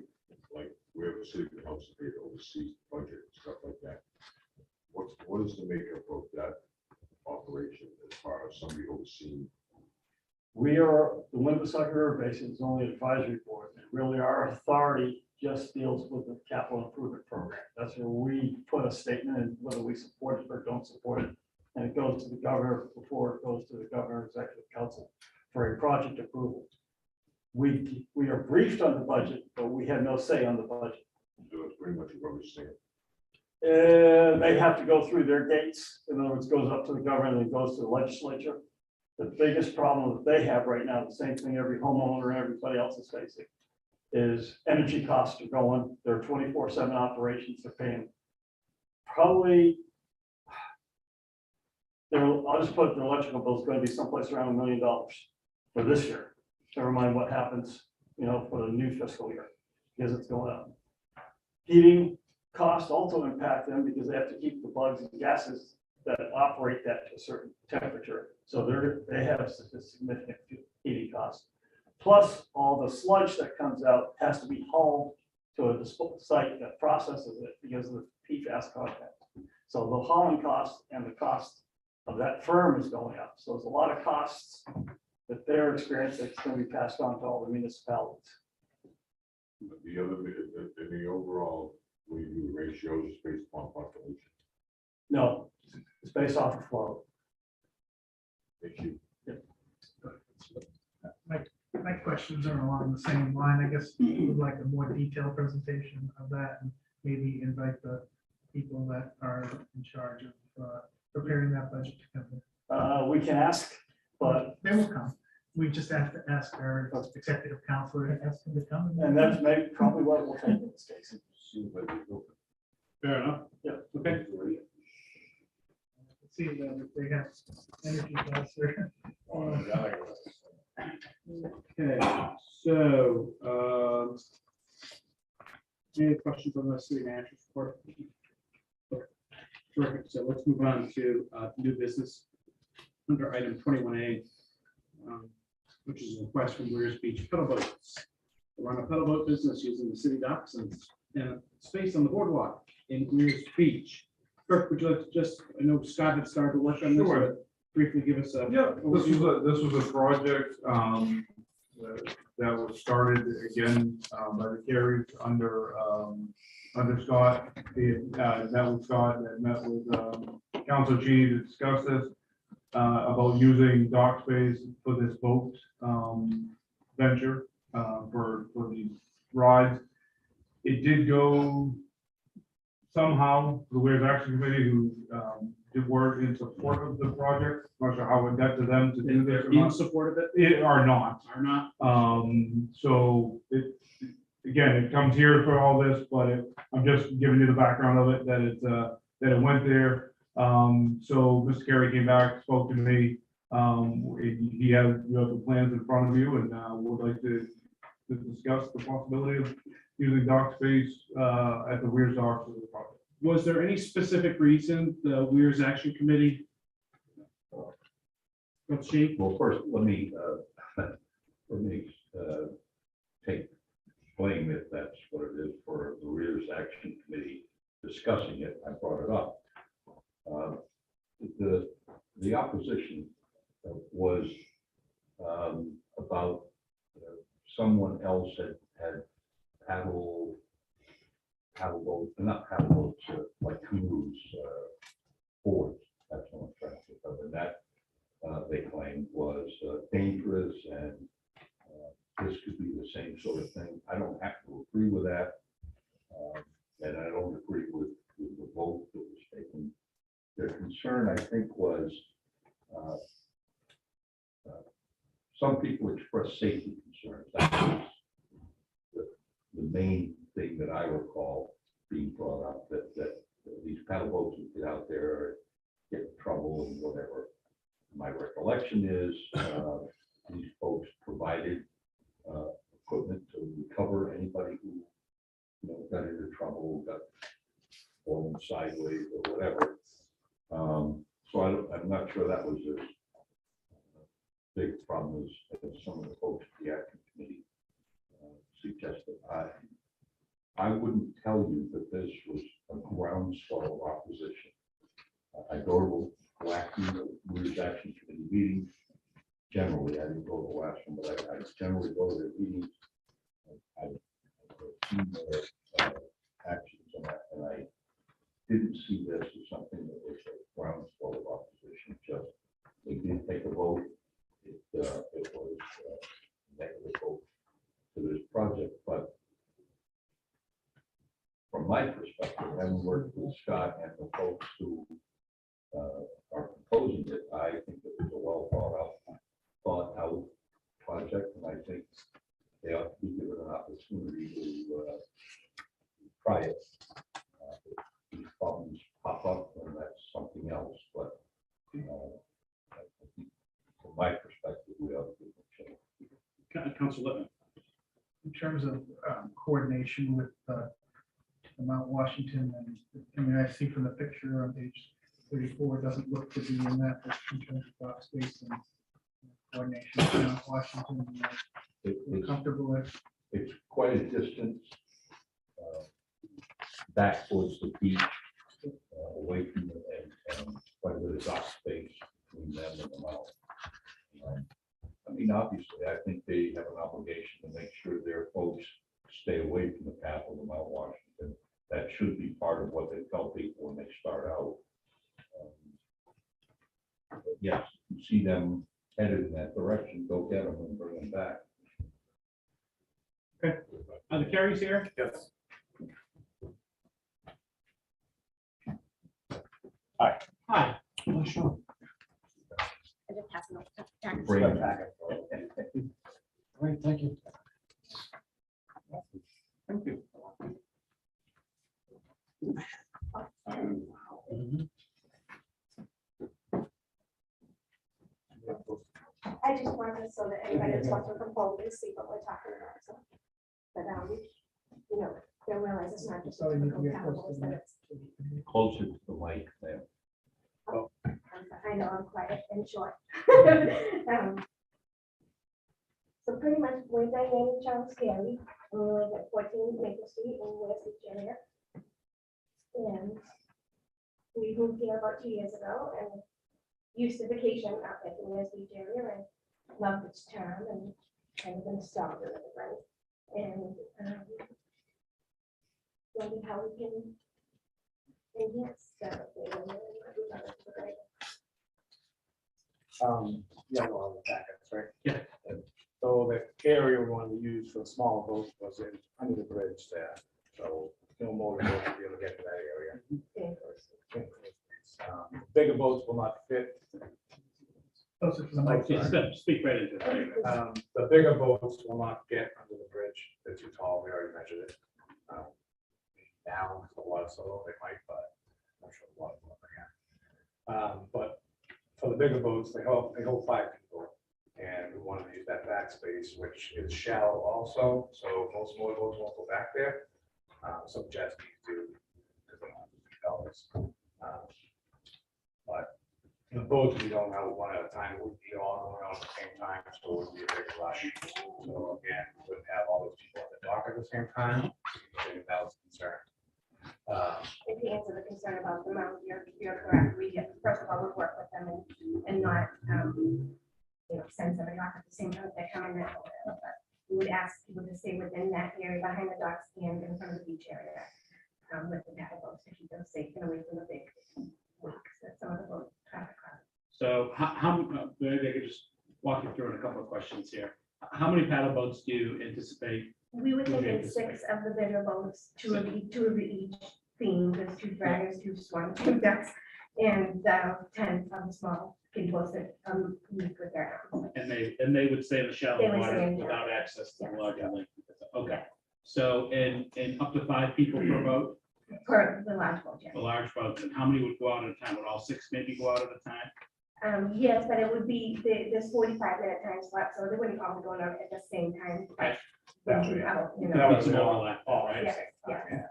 Speaker 10: like, we have a city council here to oversee budget and stuff like that? What is the makeup of that operation as far as somebody overseeing?
Speaker 8: We are, the Windows-Sucker River Basin is only an advisory board. And really, our authority just deals with the capital improvement program. That's where we put a statement in whether we support it or don't support it. And it goes to the governor before it goes to the governor executive council for a project approval. We are briefed on the budget, but we have no say on the budget.
Speaker 10: So it's pretty much a rubber stamp.
Speaker 8: They have to go through their gates. In other words, it goes up to the governor and it goes to the legislature. The biggest problem that they have right now, the same thing every homeowner and everybody else is facing, is energy costs are going. They're 24/7 operations. They're paying probably, I'll just put the electrical bill is going to be someplace around $1 million for this year. Never mind what happens, for the new fiscal year, because it's going up. Heating costs also impact them because they have to keep the bugs and gases that operate that to a certain temperature. So they have a significant heating cost. Plus, all the sludge that comes out has to be hauled to a site that processes it because of the PFAS content. So the hauling cost and the cost of that firm is going up. So there's a lot of costs that they're experiencing that's going to be passed on to all the municipalities.
Speaker 10: But the other, in the overall, we do ratios based upon population.
Speaker 8: No, it's based off of flow.
Speaker 10: Thank you.
Speaker 11: My questions are along the same line. I guess we would like a more detailed presentation of that and maybe invite the people that are in charge of preparing that budget to come in.
Speaker 8: We can ask, but,
Speaker 11: They will come. We just have to ask our executive counselor to ask them to come.
Speaker 8: and that's maybe probably what we'll take in this case.
Speaker 10: Seems like it's open.
Speaker 1: Fair enough.
Speaker 8: Yeah.
Speaker 1: Okay.
Speaker 11: See that if they have energy costs or.
Speaker 1: Okay, so, any questions on the city manager's report? Terrific. So let's move on to new business under item 21A, which is a request from Weir's Beach Pedal Boats to run a pedal boat business using the city docks and space on the boardwalk in Weir's Beach. Kirk, would you like to just, I know Scott had started to work on this,
Speaker 9: Sure.
Speaker 1: but briefly give us a.
Speaker 9: Yeah, this was a project that was started again by the Carries under Scott. He had met with Scott and met with Council Chief to discuss this about using dock space for this boat venture for these rides. It did go somehow, the Weirs Action Committee, who were in support of the project. Not sure how it got to them to do this
Speaker 1: They're
Speaker 9: or
Speaker 1: in
Speaker 9: not.
Speaker 1: support of it,
Speaker 9: It are not.
Speaker 1: are not?
Speaker 9: So it, again, it comes here for all this, but I'm just giving you the background of it, that it went there. So Mr. Carey came back, spoke to me. He has, you have the plans in front of you and, would like to discuss the possibility of using dock space, at the rear docks of the project.
Speaker 1: Was there any specific reason the Weirs Action Committee? Coach G?
Speaker 3: Well, first, let me take blame if that's what it is for the Rears Action Committee discussing it. I brought it up. The opposition was about someone else had paddle boats, not paddle boats, like canoes, boards. That's what I'm trying to think of. And that they claimed was dangerous and this could be the same sort of thing. I don't have to agree with that. And I don't agree with the vote that was taken. Their concern, I think, was some people expressed safety concerns. That was the main thing that I recall being brought up, that these paddle boats would get out there, get in trouble and whatever. My recollection is these folks provided equipment to recover anybody who got into trouble, got fallen sideways or whatever. So I'm not sure that was as big problem as some of the folks at the action committee suggested. I wouldn't tell you that this was a groundswell of opposition. I go to the Weirs Action Committee meetings. Generally, I didn't go to the last one, but I generally go to their meetings. I've seen their actions on that, and I didn't see this as something that was a groundswell of opposition. Just they did take a vote. It was a negative vote to this project, but from my perspective, having worked with Scott and the folks who are proposing it, I think it was a well thought out project, and I think they ought to be given an opportunity to try it. If these problems pop up, then that's something else, but I think from my perspective, we ought to give it a chance.
Speaker 1: Council Lippman.
Speaker 11: In terms of coordination with the Mount Washington, and I mean, I see from the picture on page 34, it doesn't look to be in that, but in terms of dock space and coordination with Mount Washington, we're comfortable with.
Speaker 3: It's quite a distance back towards the beach, away from the and quite a bit of dock space between them and the mouth. I mean, obviously, I think they have an obligation to make sure their folks stay away from the path of the Mount Washington. That should be part of what they tell people when they start out. But yes, you see them headed in that direction, go get them and bring them back.
Speaker 1: Are the Carries here?
Speaker 9: Yes.
Speaker 1: Hi.
Speaker 6: I just have no.
Speaker 3: Bring them back.
Speaker 7: Great, thank you.
Speaker 9: Thank you.
Speaker 12: I just wanted so that anybody that's watching from home can see what we're talking about, so. But, they'll realize it's not just.
Speaker 11: So you can
Speaker 12: typical
Speaker 11: get close to
Speaker 12: chemicals,
Speaker 11: the
Speaker 12: that
Speaker 11: mic.
Speaker 12: it's-
Speaker 3: Closer to the mic there.
Speaker 12: I know I'm quiet and short. So pretty much, we're Diane Charles Carey, we live at 14 Maple Street in West Virginia. And we moved here about 2 years ago and used to vacation up at the West Beach area and loved its charm and kind of installed it everybody. And wondered how we can enhance the.
Speaker 7: Yeah, on the packets, right?
Speaker 1: Yeah.
Speaker 7: So the area we wanted to use for a small boat was in under the bridge there. So no motor boat to be able to get to that area. Bigger boats will not fit.
Speaker 11: Closer to the mic.
Speaker 1: Speak right into it.
Speaker 7: The bigger boats will not get under the bridge. They're too tall. We already measured it. Down, the water so low, they might, but I'm not sure the water will ever. But for the bigger boats, they hold 5 people. And we wanted to use that back space, which is shallow also, so most motorboats won't go back there. Some jet skis do, because they don't have the propellers. But the boats, we don't have one at a time, would be all going on at the same time, so it would be a big rush. So again, we wouldn't have all those people at the dock at the same time, so that was a concern.
Speaker 12: If you answer the concern about the amount, you're correct. We, first of all, would work with them and not, send somebody off at the same time they're coming in. But we would ask people to stay within that area behind the docks and in front of the beach area with the paddle boats to keep them safe and away from the big wakes that some of the boat traffic causes.
Speaker 1: So how, maybe I could just walk you through a couple of questions here. How many paddle boats do you anticipate?
Speaker 12: We would take in 6 of the bigger boats, two of each theme. There's 2 draggers, 2 swans, 2 ducks, and 10 of the small kiddie boats that use with their arms.
Speaker 1: And they would stay in the
Speaker 12: They
Speaker 1: shallow
Speaker 12: would stay
Speaker 1: water
Speaker 12: in the
Speaker 1: without access to the
Speaker 12: Yes.
Speaker 1: larger lake. Okay, so and up to 5 people per boat,
Speaker 12: For the large boat, yes.
Speaker 1: the large boats, and how many would go out at a time? Would all 6 maybe go out at a time?
Speaker 12: Yes, but it would be, there's 45-minute time slot, so they wouldn't all be going on at the same time.
Speaker 1: Right.
Speaker 7: That would be-
Speaker 12: You
Speaker 1: That
Speaker 12: know,
Speaker 1: would be some overlap,
Speaker 7: all
Speaker 1: right?
Speaker 7: at the same time,
Speaker 12: Yes.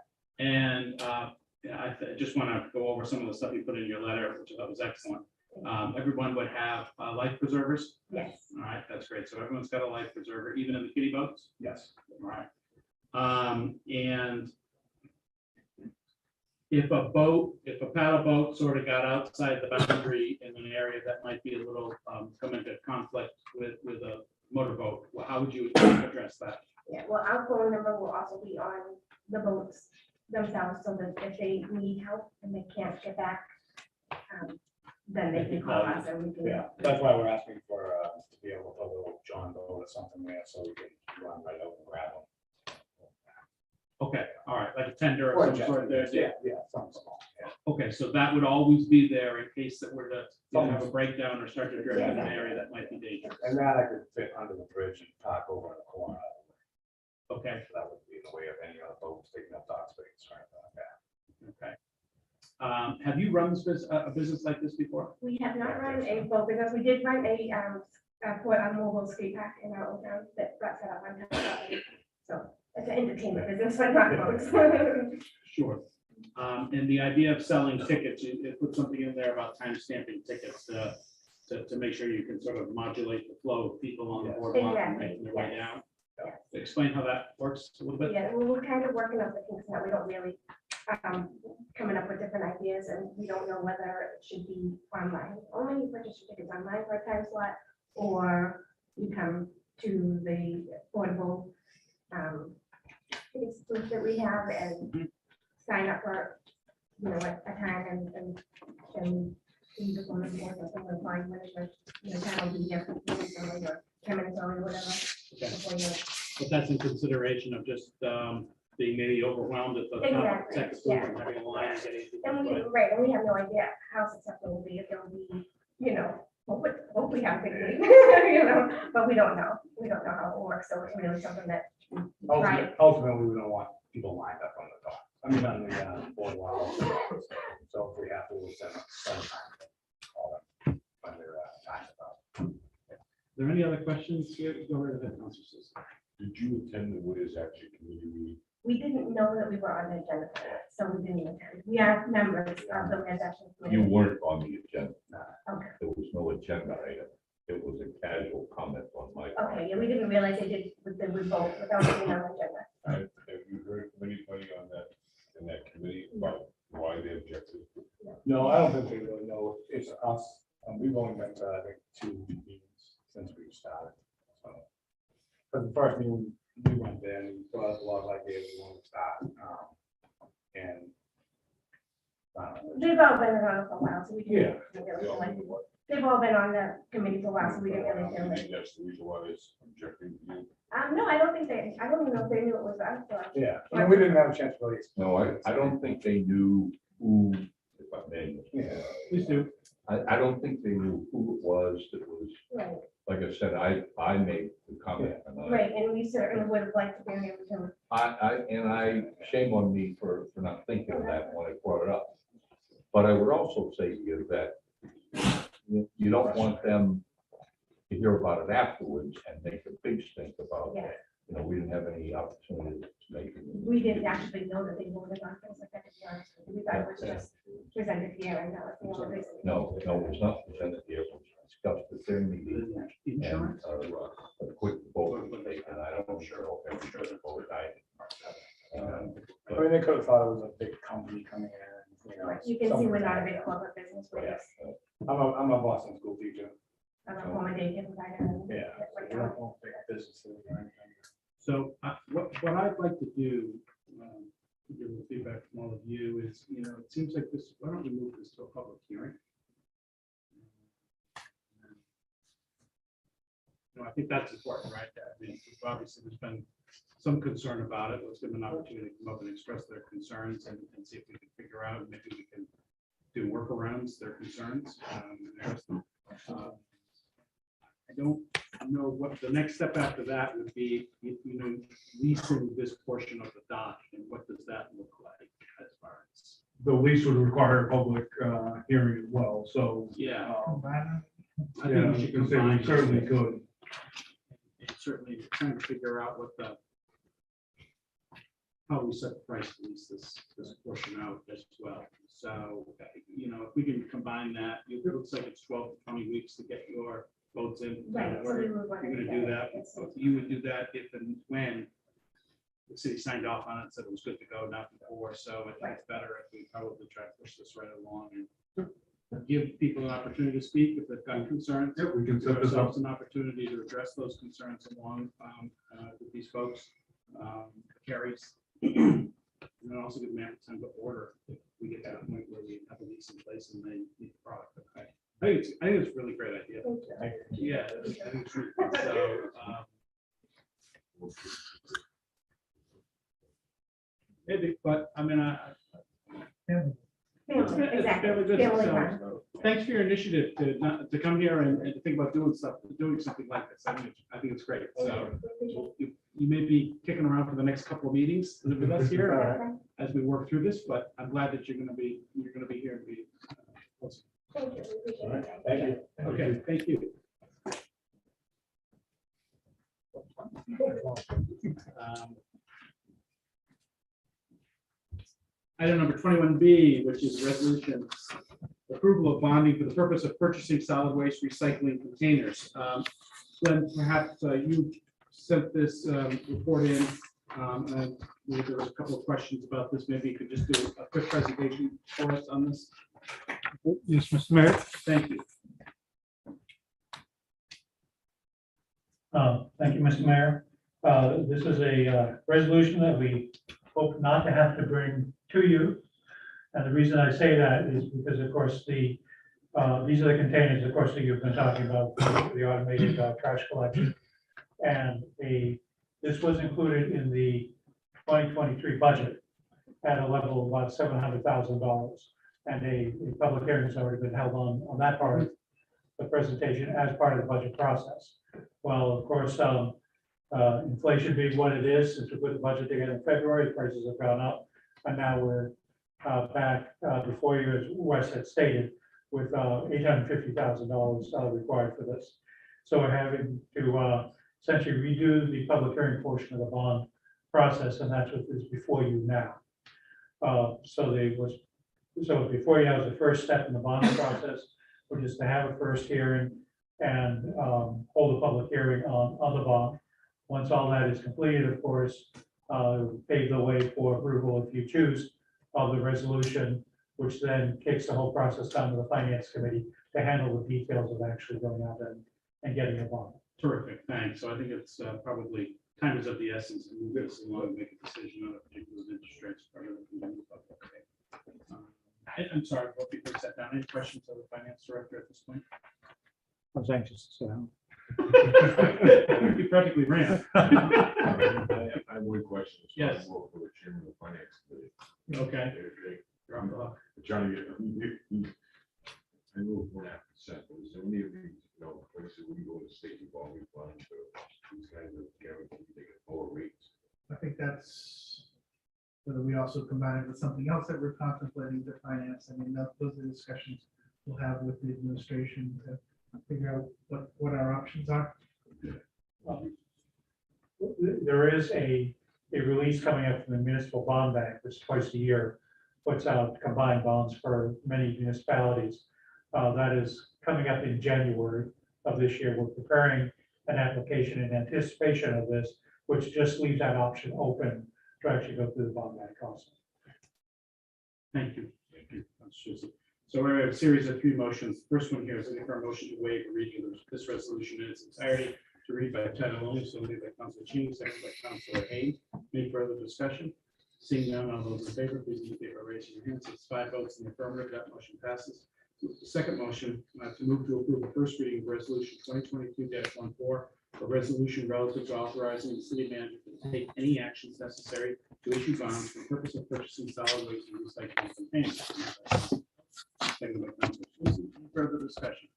Speaker 7: yeah.
Speaker 1: And just want to go over some of the stuff you put in your letter, which I thought was excellent. Everyone would have life preservers.
Speaker 12: yes.
Speaker 1: All right, that's great. So everyone's got a life preserver, even in the kiddie boats.
Speaker 7: Yes.
Speaker 1: All right. And if a paddle boat sort of got outside the boundary in an area that might be a little, come into conflict with a motorboat, well, how would you address that?
Speaker 12: Yeah, well, our phone number will also be on the boats themselves, so that if they need help and they can't get back, then they can call us and we can.
Speaker 7: Yeah, that's why we're asking for, to be able to put a little John boat or something there, so we can run right out and grab them.
Speaker 1: Okay, all right, like a tender or
Speaker 7: Or
Speaker 1: some
Speaker 7: jet
Speaker 1: sort there.
Speaker 7: skis, yeah, something small, yeah.
Speaker 1: Okay, so that would always be there in case that we're to have a breakdown or start to drift in an area that might be dangerous.
Speaker 7: And that I could fit under the bridge and park over in the corner.
Speaker 1: Okay,
Speaker 7: So that would be in the way of any other boats taking up dock space, right?
Speaker 1: okay. Have you run a business like this before?
Speaker 12: We have not run a boat because we did run a mobile skate park in our old town that got set up on town. So it's an entertainment business, but not boats.
Speaker 1: Sure. And the idea of selling tickets, you put something in there about time stamping tickets to make sure you can sort of modulate the flow of people on the boardwalk and making their way
Speaker 12: Exactly,
Speaker 1: down.
Speaker 12: yes.
Speaker 1: Explain how that works a little bit.
Speaker 12: Yeah, we're kind of working on the kinks now. We don't really coming up with different ideas, and we don't know whether it should be online. Only you purchase your tickets online for a time slot, or you come to the portable tickets booth that we have and sign up for, a time and use the phone board or something fine when it's time will be here for 10 minutes early or whatever.
Speaker 1: Okay.
Speaker 12: before you-
Speaker 1: But that's in consideration of just being maybe overwhelmed at the top of
Speaker 12: Exactly,
Speaker 1: Texas
Speaker 12: yeah.
Speaker 1: and having a line and getting people.
Speaker 12: And we,
Speaker 1: to play.
Speaker 12: right, and we have no idea how successful it will be, if it'll be, hope we have big league, but we don't know. We don't know how it will work, so it's really something that. Right,
Speaker 7: Ultimately, we don't want people lined up on the dock, on the boardwalk. So if we have to, we'll send time. Call them when they're time about.
Speaker 1: Are there any other questions here? Go right ahead, Councilor Susan.
Speaker 10: Did you attend the Wiz Action Committee meeting?
Speaker 12: we didn't know that we were on the agenda for that, so we didn't attend. We are members of the transaction
Speaker 10: You
Speaker 12: committee.
Speaker 10: weren't on the agenda.
Speaker 12: Okay,
Speaker 10: There was no agenda item. It was a casual comment on my.
Speaker 12: okay, yeah, we didn't realize they did, that we vote without being on the agenda.
Speaker 10: Have you heard from anybody on that, in that committee about why they objected?
Speaker 7: No, I don't think they really know. It's us. We've only been to, I think, 2 meetings since we started. So, but the first meeting, we went there and we brought up a lot of ideas we wanted to start. And
Speaker 12: They've all been around for a while, so we
Speaker 7: Yeah.
Speaker 12: didn't
Speaker 10: They
Speaker 12: really feel
Speaker 10: all
Speaker 12: like,
Speaker 10: knew what-
Speaker 12: they've all been on the committee for a while, so we didn't really feel
Speaker 10: Maybe
Speaker 12: like.
Speaker 10: that's the reason why they're objecting to you.
Speaker 12: No, I don't even know if they knew it was us. So
Speaker 7: yeah, I mean, we didn't have a chance to really.
Speaker 10: No, I don't think they knew who, if I may.
Speaker 7: Yeah.
Speaker 1: Please do.
Speaker 3: I don't think they knew who it was that was,
Speaker 12: Right,
Speaker 3: like I said, I made the comment. And
Speaker 12: right, and we certainly would have liked to bring it to.
Speaker 3: shame on me for not thinking of that when I brought it up. But I would also say to you that you don't want them to hear about it afterwards and make a big stink about
Speaker 12: Yeah.
Speaker 3: it. You know, we didn't have any opportunity to make it.
Speaker 12: We didn't actually know that they voted on things like that, to be honest with you. We thought it was just presented here and that was the only reason.
Speaker 3: No, it was not presented here, it was discussed at their meeting. And
Speaker 1: Insurance?
Speaker 3: a quick vote was taken. I don't know if everybody voted.
Speaker 7: I mean, they could have thought it was a big company coming in, you know.
Speaker 12: You can see
Speaker 7: something
Speaker 12: we're not a
Speaker 7: like
Speaker 12: big
Speaker 7: that.
Speaker 12: corporate business with this.
Speaker 7: I'm a Boston school teacher.
Speaker 12: I'm a accommodating provider. and
Speaker 7: Yeah.
Speaker 12: that's what
Speaker 7: We
Speaker 12: we're
Speaker 7: don't want big businesses or anything.
Speaker 1: So what I'd like to do, to give the feedback from all of you is, you know, it seems like this, why don't we move this to a public hearing? You know, I think that's important, right? I mean, obviously, there's been some concern about it. Let's give them an opportunity to come up and express their concerns and see if we can figure out, maybe we can do workarounds, their concerns. And address them. I don't know what the next step after that would be, you know, leasing this portion of the dock, and what does that look like as far as?
Speaker 9: The lease would require a public hearing as well, so.
Speaker 1: Yeah.
Speaker 9: um,
Speaker 1: I
Speaker 9: Yeah,
Speaker 1: think we should combine.
Speaker 9: we certainly could.
Speaker 1: And certainly trying to figure out what the, how we set the price to lease this portion out as well. So, you know, if we can combine that, it looks like it's 12 to 20 weeks to get your boats in.
Speaker 12: Right, so we would want
Speaker 1: You're
Speaker 12: to
Speaker 1: gonna do that, you would do that if and when the city signed off on it, said it was good to go, not before, so I think it's better if we probably try to push this right along and give people an opportunity to speak if they've got concerns.
Speaker 9: Yeah, we can
Speaker 1: Give
Speaker 9: set this up.
Speaker 1: ourselves an opportunity to address those concerns along with these folks, carries. And then also give them time to order if we get to that point where we have a lease in place and they need the product. Okay. I think it's a really great idea.
Speaker 12: Thank you.
Speaker 1: Yeah, I think it's really good. So, maybe, but I mean,
Speaker 12: Family,
Speaker 1: it's
Speaker 12: exactly.
Speaker 1: fairly good.
Speaker 12: Family
Speaker 1: So,
Speaker 12: time.
Speaker 1: thanks for your initiative to come here and to think about doing something like this. I think it's great. So you may be kicking around for the next couple of meetings with us here
Speaker 12: Okay.
Speaker 1: as we work through this, but I'm glad that you're gonna be here and be. Awesome.
Speaker 12: Thank you. We appreciate it.
Speaker 7: Thank you.
Speaker 1: Okay, thank you. Item number 21B, which is resolution approval of bonding for the purpose of purchasing solid waste recycling containers. Glenn, perhaps you sent this report in, and there was a couple of questions about this. Maybe you could just do a quick presentation for us on this.
Speaker 8: Yes, Mr. Mayor.
Speaker 1: Thank you.
Speaker 8: Thank you, Mr. Mayor. This is a resolution that we hope not to have to bring to you. And the reason I say that is because, of course, these are the containers, of course, that you've been talking about, the automated trash collection. And this was included in the 2023 budget at a level of about $700,000. And a public hearing has already been held on that part of the presentation as part of the budget process. Well, of course, inflation being what it is, since we put the budget together in February, prices have gone up. And now we're back before you, as Wes had stated, with $850,000 required for this. So we're having to essentially redo the public hearing portion of the bond process, and that's what is before you now. So before you have the first step in the bonding process, which is to have a first hearing and hold a public hearing on the bond. Once all that is completed, of course, pave the way for approval if you choose of the resolution, which then kicks the whole process down to the finance committee to handle the details of actually going out and getting a bond.
Speaker 1: Terrific, thanks. So I think it's probably time is of the essence to move this along and make a decision on a particular interest rates. I'm sorry, before people sit down, any questions of the finance director at this point?
Speaker 8: I was anxious to sit down.
Speaker 1: You practically ran.
Speaker 10: I have one question.
Speaker 1: Yes.
Speaker 10: For the chairman of the finance committee.
Speaker 1: Okay.
Speaker 10: I'm trying to get. I move one
Speaker 11: that's whether we also combine it with something else that we're contemplating to finance. I mean, those are discussions we'll have with the administration to figure out what our options are.
Speaker 8: There is a release coming up from the municipal bond bank, which twice a year puts out combined bonds for many municipalities. That is coming up in January of this year. We're preparing an application in anticipation of this, which just leaves that option open to actually go through the bond bank also.
Speaker 1: Thank you. Thank you. So we have a series of three motions. First one here is looking for a motion to waive the reading of this resolution in its entirety, to read by title only, so made by Councilor Cheney, second by Councilor Haynes. Any further discussion? Seeing none, all those in favor, please indicate by raising your hands. It's 5 votes in the affirmative, that motion passes. The second motion, to move to approve the first reading of resolution 2022-14, a resolution relative to authorizing the city manager to take any actions necessary to issue bonds for the purpose of purchasing solid waste and recycling containers. Second by Councilor Susie. Any further discussion?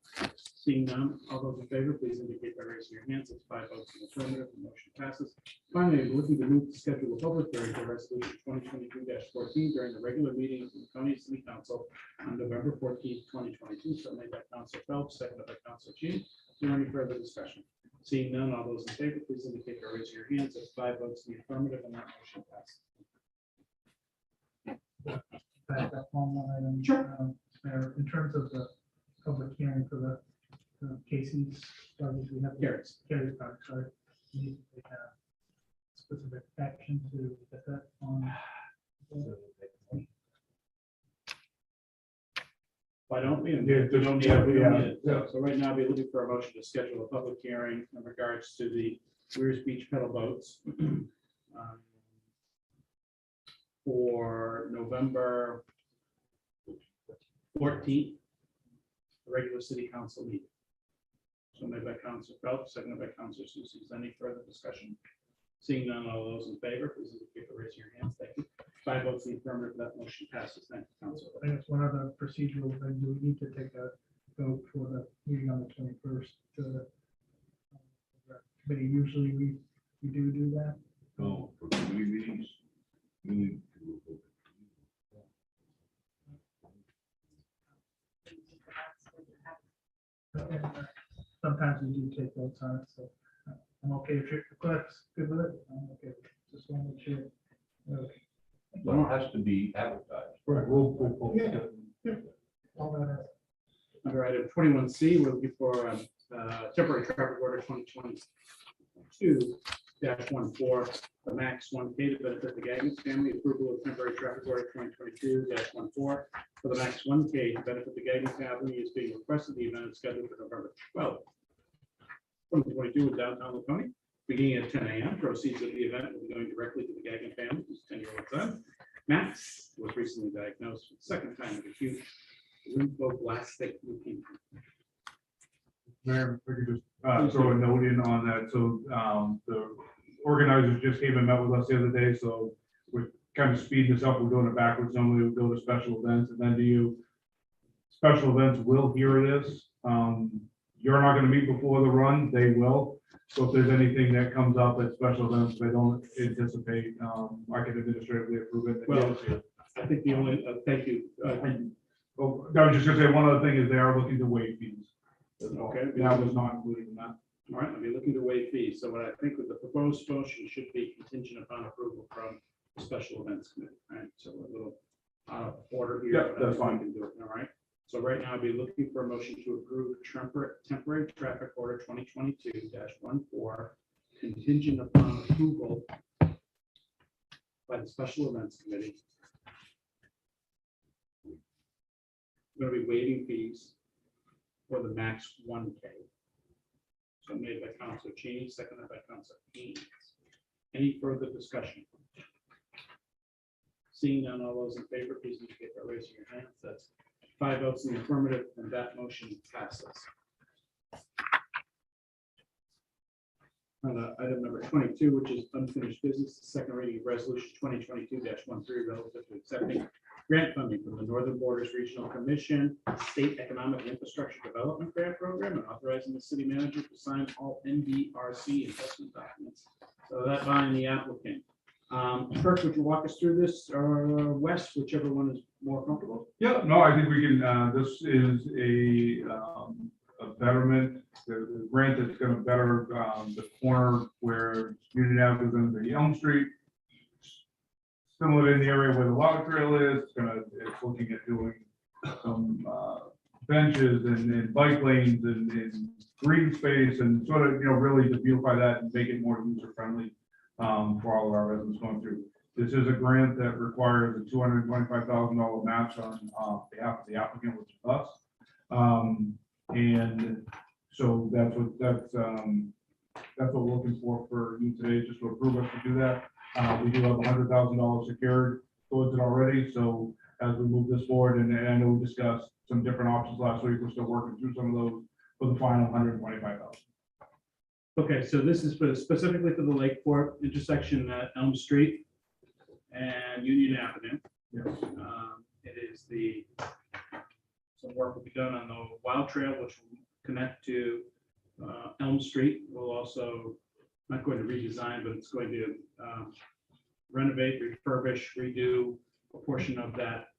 Speaker 1: Seeing none, all those in favor, please indicate by raising your hands. It's 5 votes in the affirmative, the motion passes. Finally, we're looking to move to schedule a public hearing for resolution 2022-14 during the regular meeting of the Laconia City Council on November 14th, 2022. So made by Councilor Phelps, seconded by Councilor Cheney. Is there any further discussion? Seeing none, all those in favor, please indicate by raising your hands. It's 5 votes in the affirmative, and that motion passes.
Speaker 11: Back up on one item. Mayor, in terms of the public hearing for the Casey's, we have Carrie Park, sorry. We need to take a specific action to get that on.
Speaker 1: Why don't we? And
Speaker 9: Yeah,
Speaker 1: we don't need it. We don't need it.
Speaker 9: yeah.
Speaker 1: So right now, we're looking for a motion to schedule a public hearing in regards to the Weirs Beach pedal boats for November 14th, the regular city council meeting. So made by Councilor Phelps, seconded by Councilor Susie. Is there any further discussion? Seeing none, all those in favor, please indicate by raising your hands. Thank you. 5 votes in the affirmative, that motion passes. Thank you, Councilor.
Speaker 11: I guess one other procedural thing, do we need to take a vote for the meeting on the 21st? Committee, usually we do that.
Speaker 10: No, for committee meetings, you need to.
Speaker 11: Sometimes we do take votes on it, so I'm okay if you're good with it. I'm okay. Just want to make sure. Okay.
Speaker 10: Well, it has to be advertised.
Speaker 9: Right, we'll.
Speaker 11: Yeah. All that.
Speaker 1: Under item 21C, we're looking for temporary traffic order 2022-14, the max 1K to benefit the Gagnon family. Approval of temporary traffic order 2022-14 for the max 1K to benefit the Gagnon family is being requested. The event is scheduled for November 12th, 2022 in downtown Laconia, beginning at 10 a.m. Proceeds of the event will be going directly to the Gagnon family, whose 10-year-old son, Max, was recently diagnosed with the second time with acute lymphoblastic leukemia.
Speaker 9: Mayor, if we could just throw a note in on that. So the organizers just came and met with us the other day, so we're kind of speeding this up. We're doing it backwards. Normally we go to special events and then do you. Special events will hear this. You're not going to meet before the run. They will. So if there's anything that comes up at special events they don't anticipate, I can administratively approve it.
Speaker 1: Well, I think the only, thank you.
Speaker 9: Oh, I was just gonna say, one other thing is they are looking to waive fees.
Speaker 1: Okay.
Speaker 9: That was not included in that.
Speaker 1: All right, I'll be looking to waive fees. So what I think with the proposed motion should be contingent upon approval from the special events committee, right? So a little out of order here.
Speaker 9: Yeah,
Speaker 1: but I
Speaker 9: that's
Speaker 1: think we
Speaker 9: fine.
Speaker 1: can do it. All right. So right now I'll be looking for a motion to approve temporary traffic order 2022-14 contingent upon approval by the special events committee. We're going to be waiving fees for the max 1K. So made by Councilor Cheney, seconded by Councilor Haynes. Any further discussion? Seeing none, all those in favor, please indicate by raising your hands. That's 5 votes in the affirmative, and that motion passes. Item number 22, which is unfinished business, the second reading of resolution 2022-13 relative to accepting grant funding from the Northern Borders Regional Commission State Economic and Infrastructure Development Grant Program and authorizing the city manager to sign all NDRC investment documents. So that bind the applicant. Kirk, would you walk us through this, or Wes, whichever one is more comfortable?
Speaker 9: Yeah, no, I think we can, this is a betterment, the grant that's gonna better, the corner where Union Avenue is gonna be Elm Street. Similar in the area where the log trail is, it's looking at doing some, benches and bike lanes and green space and sort of, really to beautify that and make it more user friendly, for all of our residents going through. This is a grant that requires a $225,000 match on behalf of the applicant, which is us. And so that's what we're looking for you today, just to approve us to do that. We do have $100,000 secured towards it already, so as we move this forward, and I know we discussed some different options last week, we're still working through some of those for the final 125,000.
Speaker 1: Okay, so this is specifically for the Lakeport intersection at Elm Street and Union Avenue.
Speaker 9: Yes.
Speaker 1: It is some work will be done on the Wild Trail, which will connect to Elm Street. We'll also, not going to redesign, but it's going to renovate, refurbish, redo a portion of that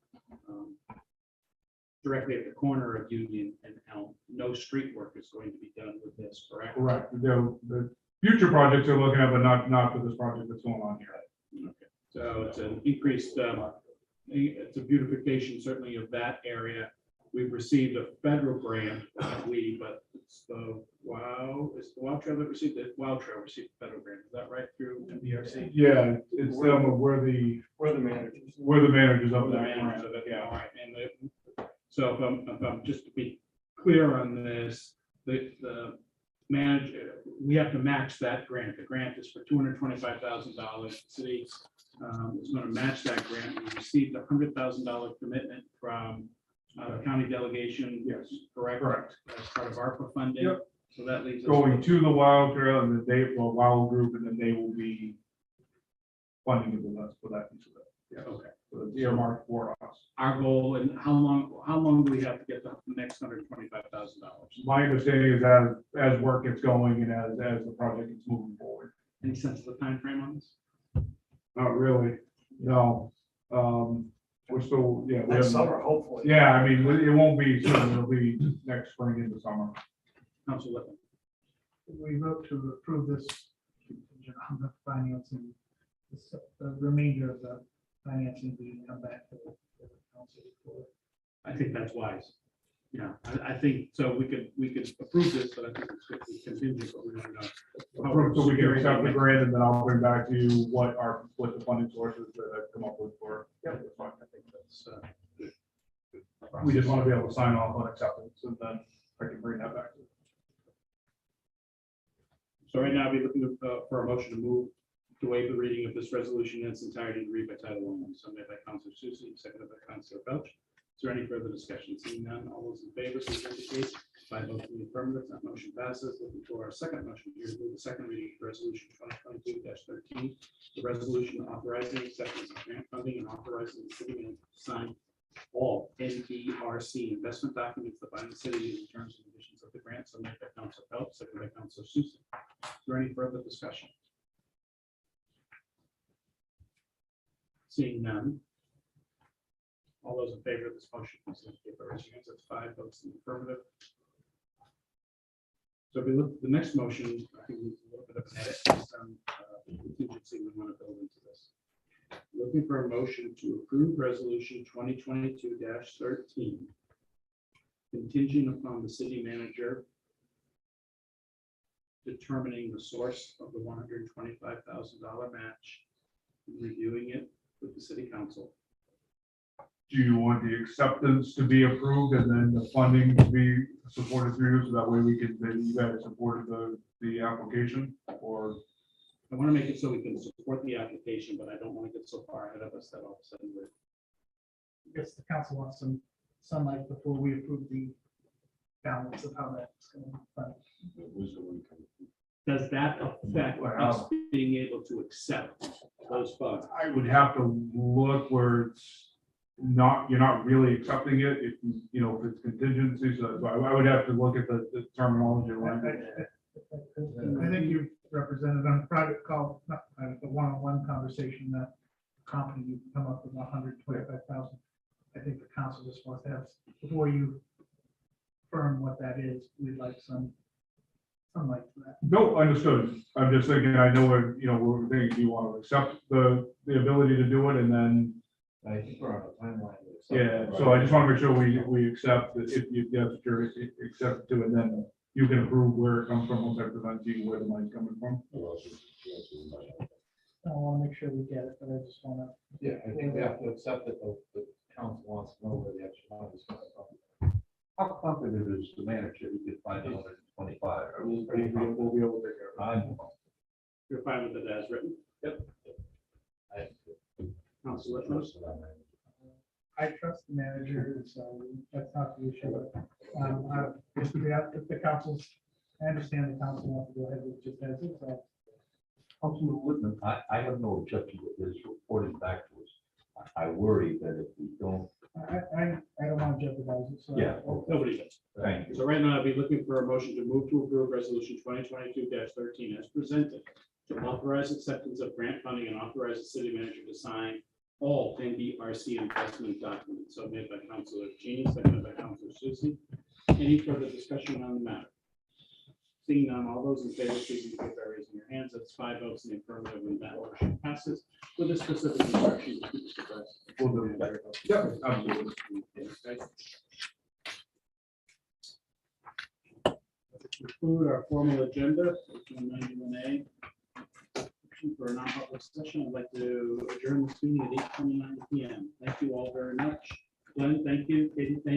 Speaker 1: directly at the corner of Union and Elm. No street work is going to be done with this, correct?
Speaker 9: Correct. The future projects are looking at, but not for this project that's going on here.
Speaker 1: Okay, so it's an increased, it's a beautification certainly of that area. We've received a federal grant, but it's the Wild Trail that received it. Wild Trail received the federal grant. Is that right, through MDRC?
Speaker 9: Yeah, it's we're the managers of
Speaker 1: The
Speaker 9: that
Speaker 1: managers
Speaker 9: grant.
Speaker 1: of it, yeah, all right. So if I'm just to be clear on this, the manager, we have to match that grant. The grant is for $225,000. The city is going to match that grant. We received a $100,000 commitment from the county delegation.
Speaker 9: Yes.
Speaker 1: Correct. As part of ARPA funding.
Speaker 9: Yep.
Speaker 1: So that leaves us.
Speaker 9: Going to the Wild Trail and then Wild Group, and then they will be funding it with us for that piece of it. Yeah.
Speaker 1: Okay.
Speaker 9: So it's earmarked for us.
Speaker 1: Our goal, and how long do we have to get the next $125,000?
Speaker 9: My understanding is as work gets going and as the project is moving forward.
Speaker 1: Any sense of the time frame on this?
Speaker 9: Not really, no. We're still, we
Speaker 7: Next
Speaker 9: haven't-
Speaker 7: summer, hopefully.
Speaker 9: Yeah, I mean, it won't be soon, it'll be next spring into summer.
Speaker 1: Council Whitman.
Speaker 11: We vote to approve this contingent on the financing, the remainder of the financing being come back to the council for.
Speaker 1: I think that's wise. Yeah, I think, so we could approve this, but I think it's good to contingent, but we don't know.
Speaker 9: So we can accept the grant and then I'll bring back to you what the funding sources that I've come up with for.
Speaker 1: Yeah, that's fine. I think that's good.
Speaker 9: We just want to be able to sign off on acceptance and then I can bring that back to you.
Speaker 1: So right now, I'll be looking for a motion to move to waive the reading of this resolution in its entirety and read by title only. So made by Councilor Susie, seconded by Councilor Felch. Is there any further discussion? Seeing none, all those in favor, please indicate by voting in the affirmative. That motion passes. Looking for our second motion here to move the second reading of resolution 2022-13. The resolution authorizing acceptance of grant funding and authorizing the city manager to sign all NDRC investment documents that bind the city in the terms and conditions of the grant. So made by Councilor Phelps, seconded by Councilor Susie. Is there any further discussion? Seeing none. All those in favor of this motion, please indicate by raising your hands. That's 5 votes in the affirmative. So if we look at the next motion, I think we need a little bit of an edit, some contingency we want to build into this. Looking for a motion to approve resolution 2022-13, contingent upon the city manager determining the source of the $125,000 match, and reviewing it with the city council.
Speaker 9: Do you want the acceptance to be approved and then the funding to be supported through you, so that way we can, then you guys supported the application, or?
Speaker 1: I want to make it so we can support the application, but I don't want to get so far ahead of us that all of a sudden we're.
Speaker 11: I guess the council wants some sunlight before we approve the balance of how that's going to fund.
Speaker 1: Does that affect us being able to accept those funds?
Speaker 9: I would have to look where it's not, you're not really accepting it, if it's contingency, so I would have to look at the terminology around it.
Speaker 11: I think you represented on a private call, not private, the one-on-one conversation that company you come up with 125,000. I think the council just wants to have, before you firm what that is, we'd like some light to that.
Speaker 9: No, understood. I'm just thinking, I know we're, we're thinking, do you want to accept the ability to do it and then,
Speaker 3: I think we're on a timeline.
Speaker 9: yeah, so I just want to make sure we accept that if you get the jury, accept it to, and then you can approve where it comes from, once I present to you where the money's coming from.
Speaker 11: I want to make sure we get it, but I just want to.
Speaker 3: Yeah, I think we have to accept that the council wants to know where the extra money is coming from.
Speaker 10: How confident is the manager he could find 125?
Speaker 9: We'll be able to take care of it.
Speaker 1: You're fine with it as written? Yep. Council Littman?
Speaker 11: I trust the manager, so that's not the issue. If the council's, I understand the council wants to go ahead with just as it, so.
Speaker 10: Councilman Whitman, I have no objection with this reporting back to us. I worry that if we don't,
Speaker 11: I don't want to jeopardize it, so.
Speaker 10: Yeah.
Speaker 1: Nobody does.
Speaker 10: thank you.
Speaker 1: So right now, I'd be looking for a motion to move to approve resolution 2022-13 as presented, to authorize acceptance of grant funding and authorize the city manager to sign all NDRC investment documents. So made by Councilor Cheney, seconded by Councilor Susie. Any further discussion on the matter? Seeing none, all those in favor, please indicate by raising your hands. That's 5 votes in the affirmative, and that motion passes with a specific instruction to keep the press.
Speaker 9: We'll do that. Yeah, absolutely.
Speaker 1: Okay. Conclude our formal agenda, 91A. For a non-public session, I'd like to adjourn this meeting at 8:29 PM. Thank you all very much. Glenn, thank you. Katie, thank you.